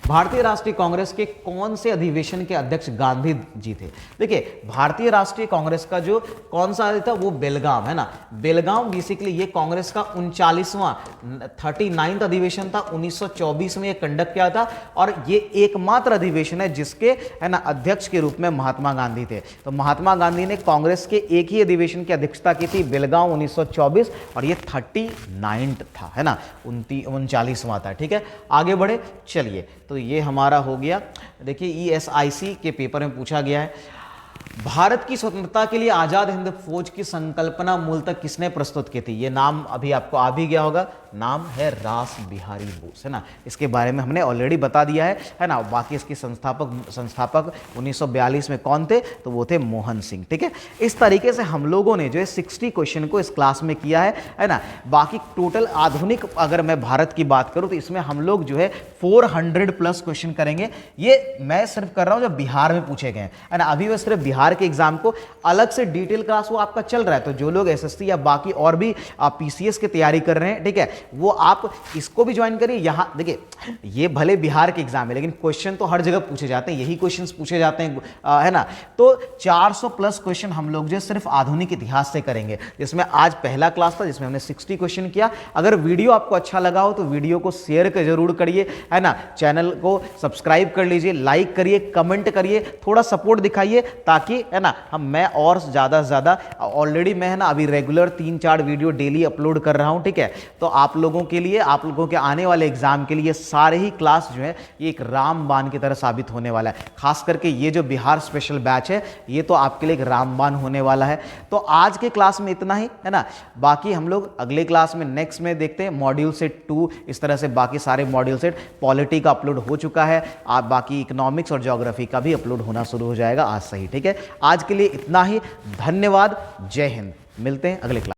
भारतीय राष्ट्रीय कांग्रेस के कौन से अधिवेशन के अध्यक्ष गांधी जी थे? देखिए भारतीय राष्ट्रीय कांग्रेस का जो कौन सा था वो बेलगाम, है ना। बेलगाम बेसिकली ये कांग्रेस का 39वां 39th अधिवेशन था, 1924 में ये कंडक्ट किया था, और ये एकमात्र अधिवेशन है जिसके है ना अध्यक्ष के रूप में महात्मा गांधी थे। तो महात्मा गांधी ने कांग्रेस के एक ही अधिवेशन की अध्यक्षता की थी, बेलगाम 1924, और ये 39 था, है ना, 39वां था, ठीक है। आगे बढ़े, चलिए, तो ये हमारा हो गया। देखिए ईएसआईसी के पेपर में पूछा गया है, भारत की स्वतंत्रता के लिए आजाद हिंद फौज की संकल्पना मूलतः किसने प्रस्तुत की थी? ये नाम अभी आपको आ भी गया होगा, नाम है रास बिहारी बोस, है ना। इसके बारे में हमने ऑलरेडी बता दिया है ना। बाकी इसके संस्थापक 1942 में कौन थे? तो वो थे मोहन सिंह, ठीक है। इस तरीके से हम लोगों ने जो है 60 क्वेश्चन को इस क्लास में किया है ना। बाकी टोटल आधुनिक अगर मैं भारत की बात करूं तो इसमें हम लोग जो है 400+ क्वेश्चन करेंगे। ये मैं सिर्फ कर रहा हूं जो बिहार में पूछे गए, है ना। अभी मैं सिर्फ बिहार के एग्जाम को अलग से डिटेल क्लास वो आपका चल रहा है, तो जो लोग एसएससी या बाकी और भी पीसीएस की तैयारी कर रहे हैं, ठीक है, वो आप इसको भी ज्वाइन करिए। यहां देखिए ये भले बिहार के एग्जाम है लेकिन क्वेश्चन तो हर जगह पूछे जाते हैं, यही क्वेश्चंस पूछे जाते हैं, है ना। तो 400+ क्वेश्चन हम लोग जो सिर्फ आधुनिक इतिहास से करेंगे, जिसमें आज पहला क्लास था जिसमें हमने 60 क्वेश्चन किया। अगर वीडियो आपको अच्छा लगा हो तो वीडियो को शेयर कर जरूर करिए, है ना। चैनल को सब्सक्राइब कर लीजिए, लाइक करिए, कमेंट करिए, थोड़ा सपोर्ट दिखाइए, ताकि है ना मैं और ज़्यादा से ज़्यादा, ऑलरेडी मैं है ना अभी रेगुलर 3-4 वीडियो डेली अपलोड कर रहा हूं, ठीक है। तो आप लोगों के लिए, आप लोगों के आने वाले एग्जाम के लिए सारे ही क्लास जो है ये एक रामबाण की तरह साबित होने वाला है। खास करके ये जो बिहार स्पेशल बैच है ये तो आपके लिए एक रामबाण होने वाला है। तो आज के क्लास में इतना ही, है ना। बाकी हम लोग अगले क्लास में नेक्स्ट में देखते हैं मॉड्यूल सेट 2, इस तरह से बाकी सारे मॉड्यूल सेट, पॉलिटी का अपलोड हो चुका है, आप बाकी इकोनॉमिक्स और ज्योग्राफी का भी अपलोड होना शुरू हो जाएगा आज से ही, ठीक है। आज के लिए इतना ही, धन्यवाद, जय हिंद। मिलते हैं अगले क्लास।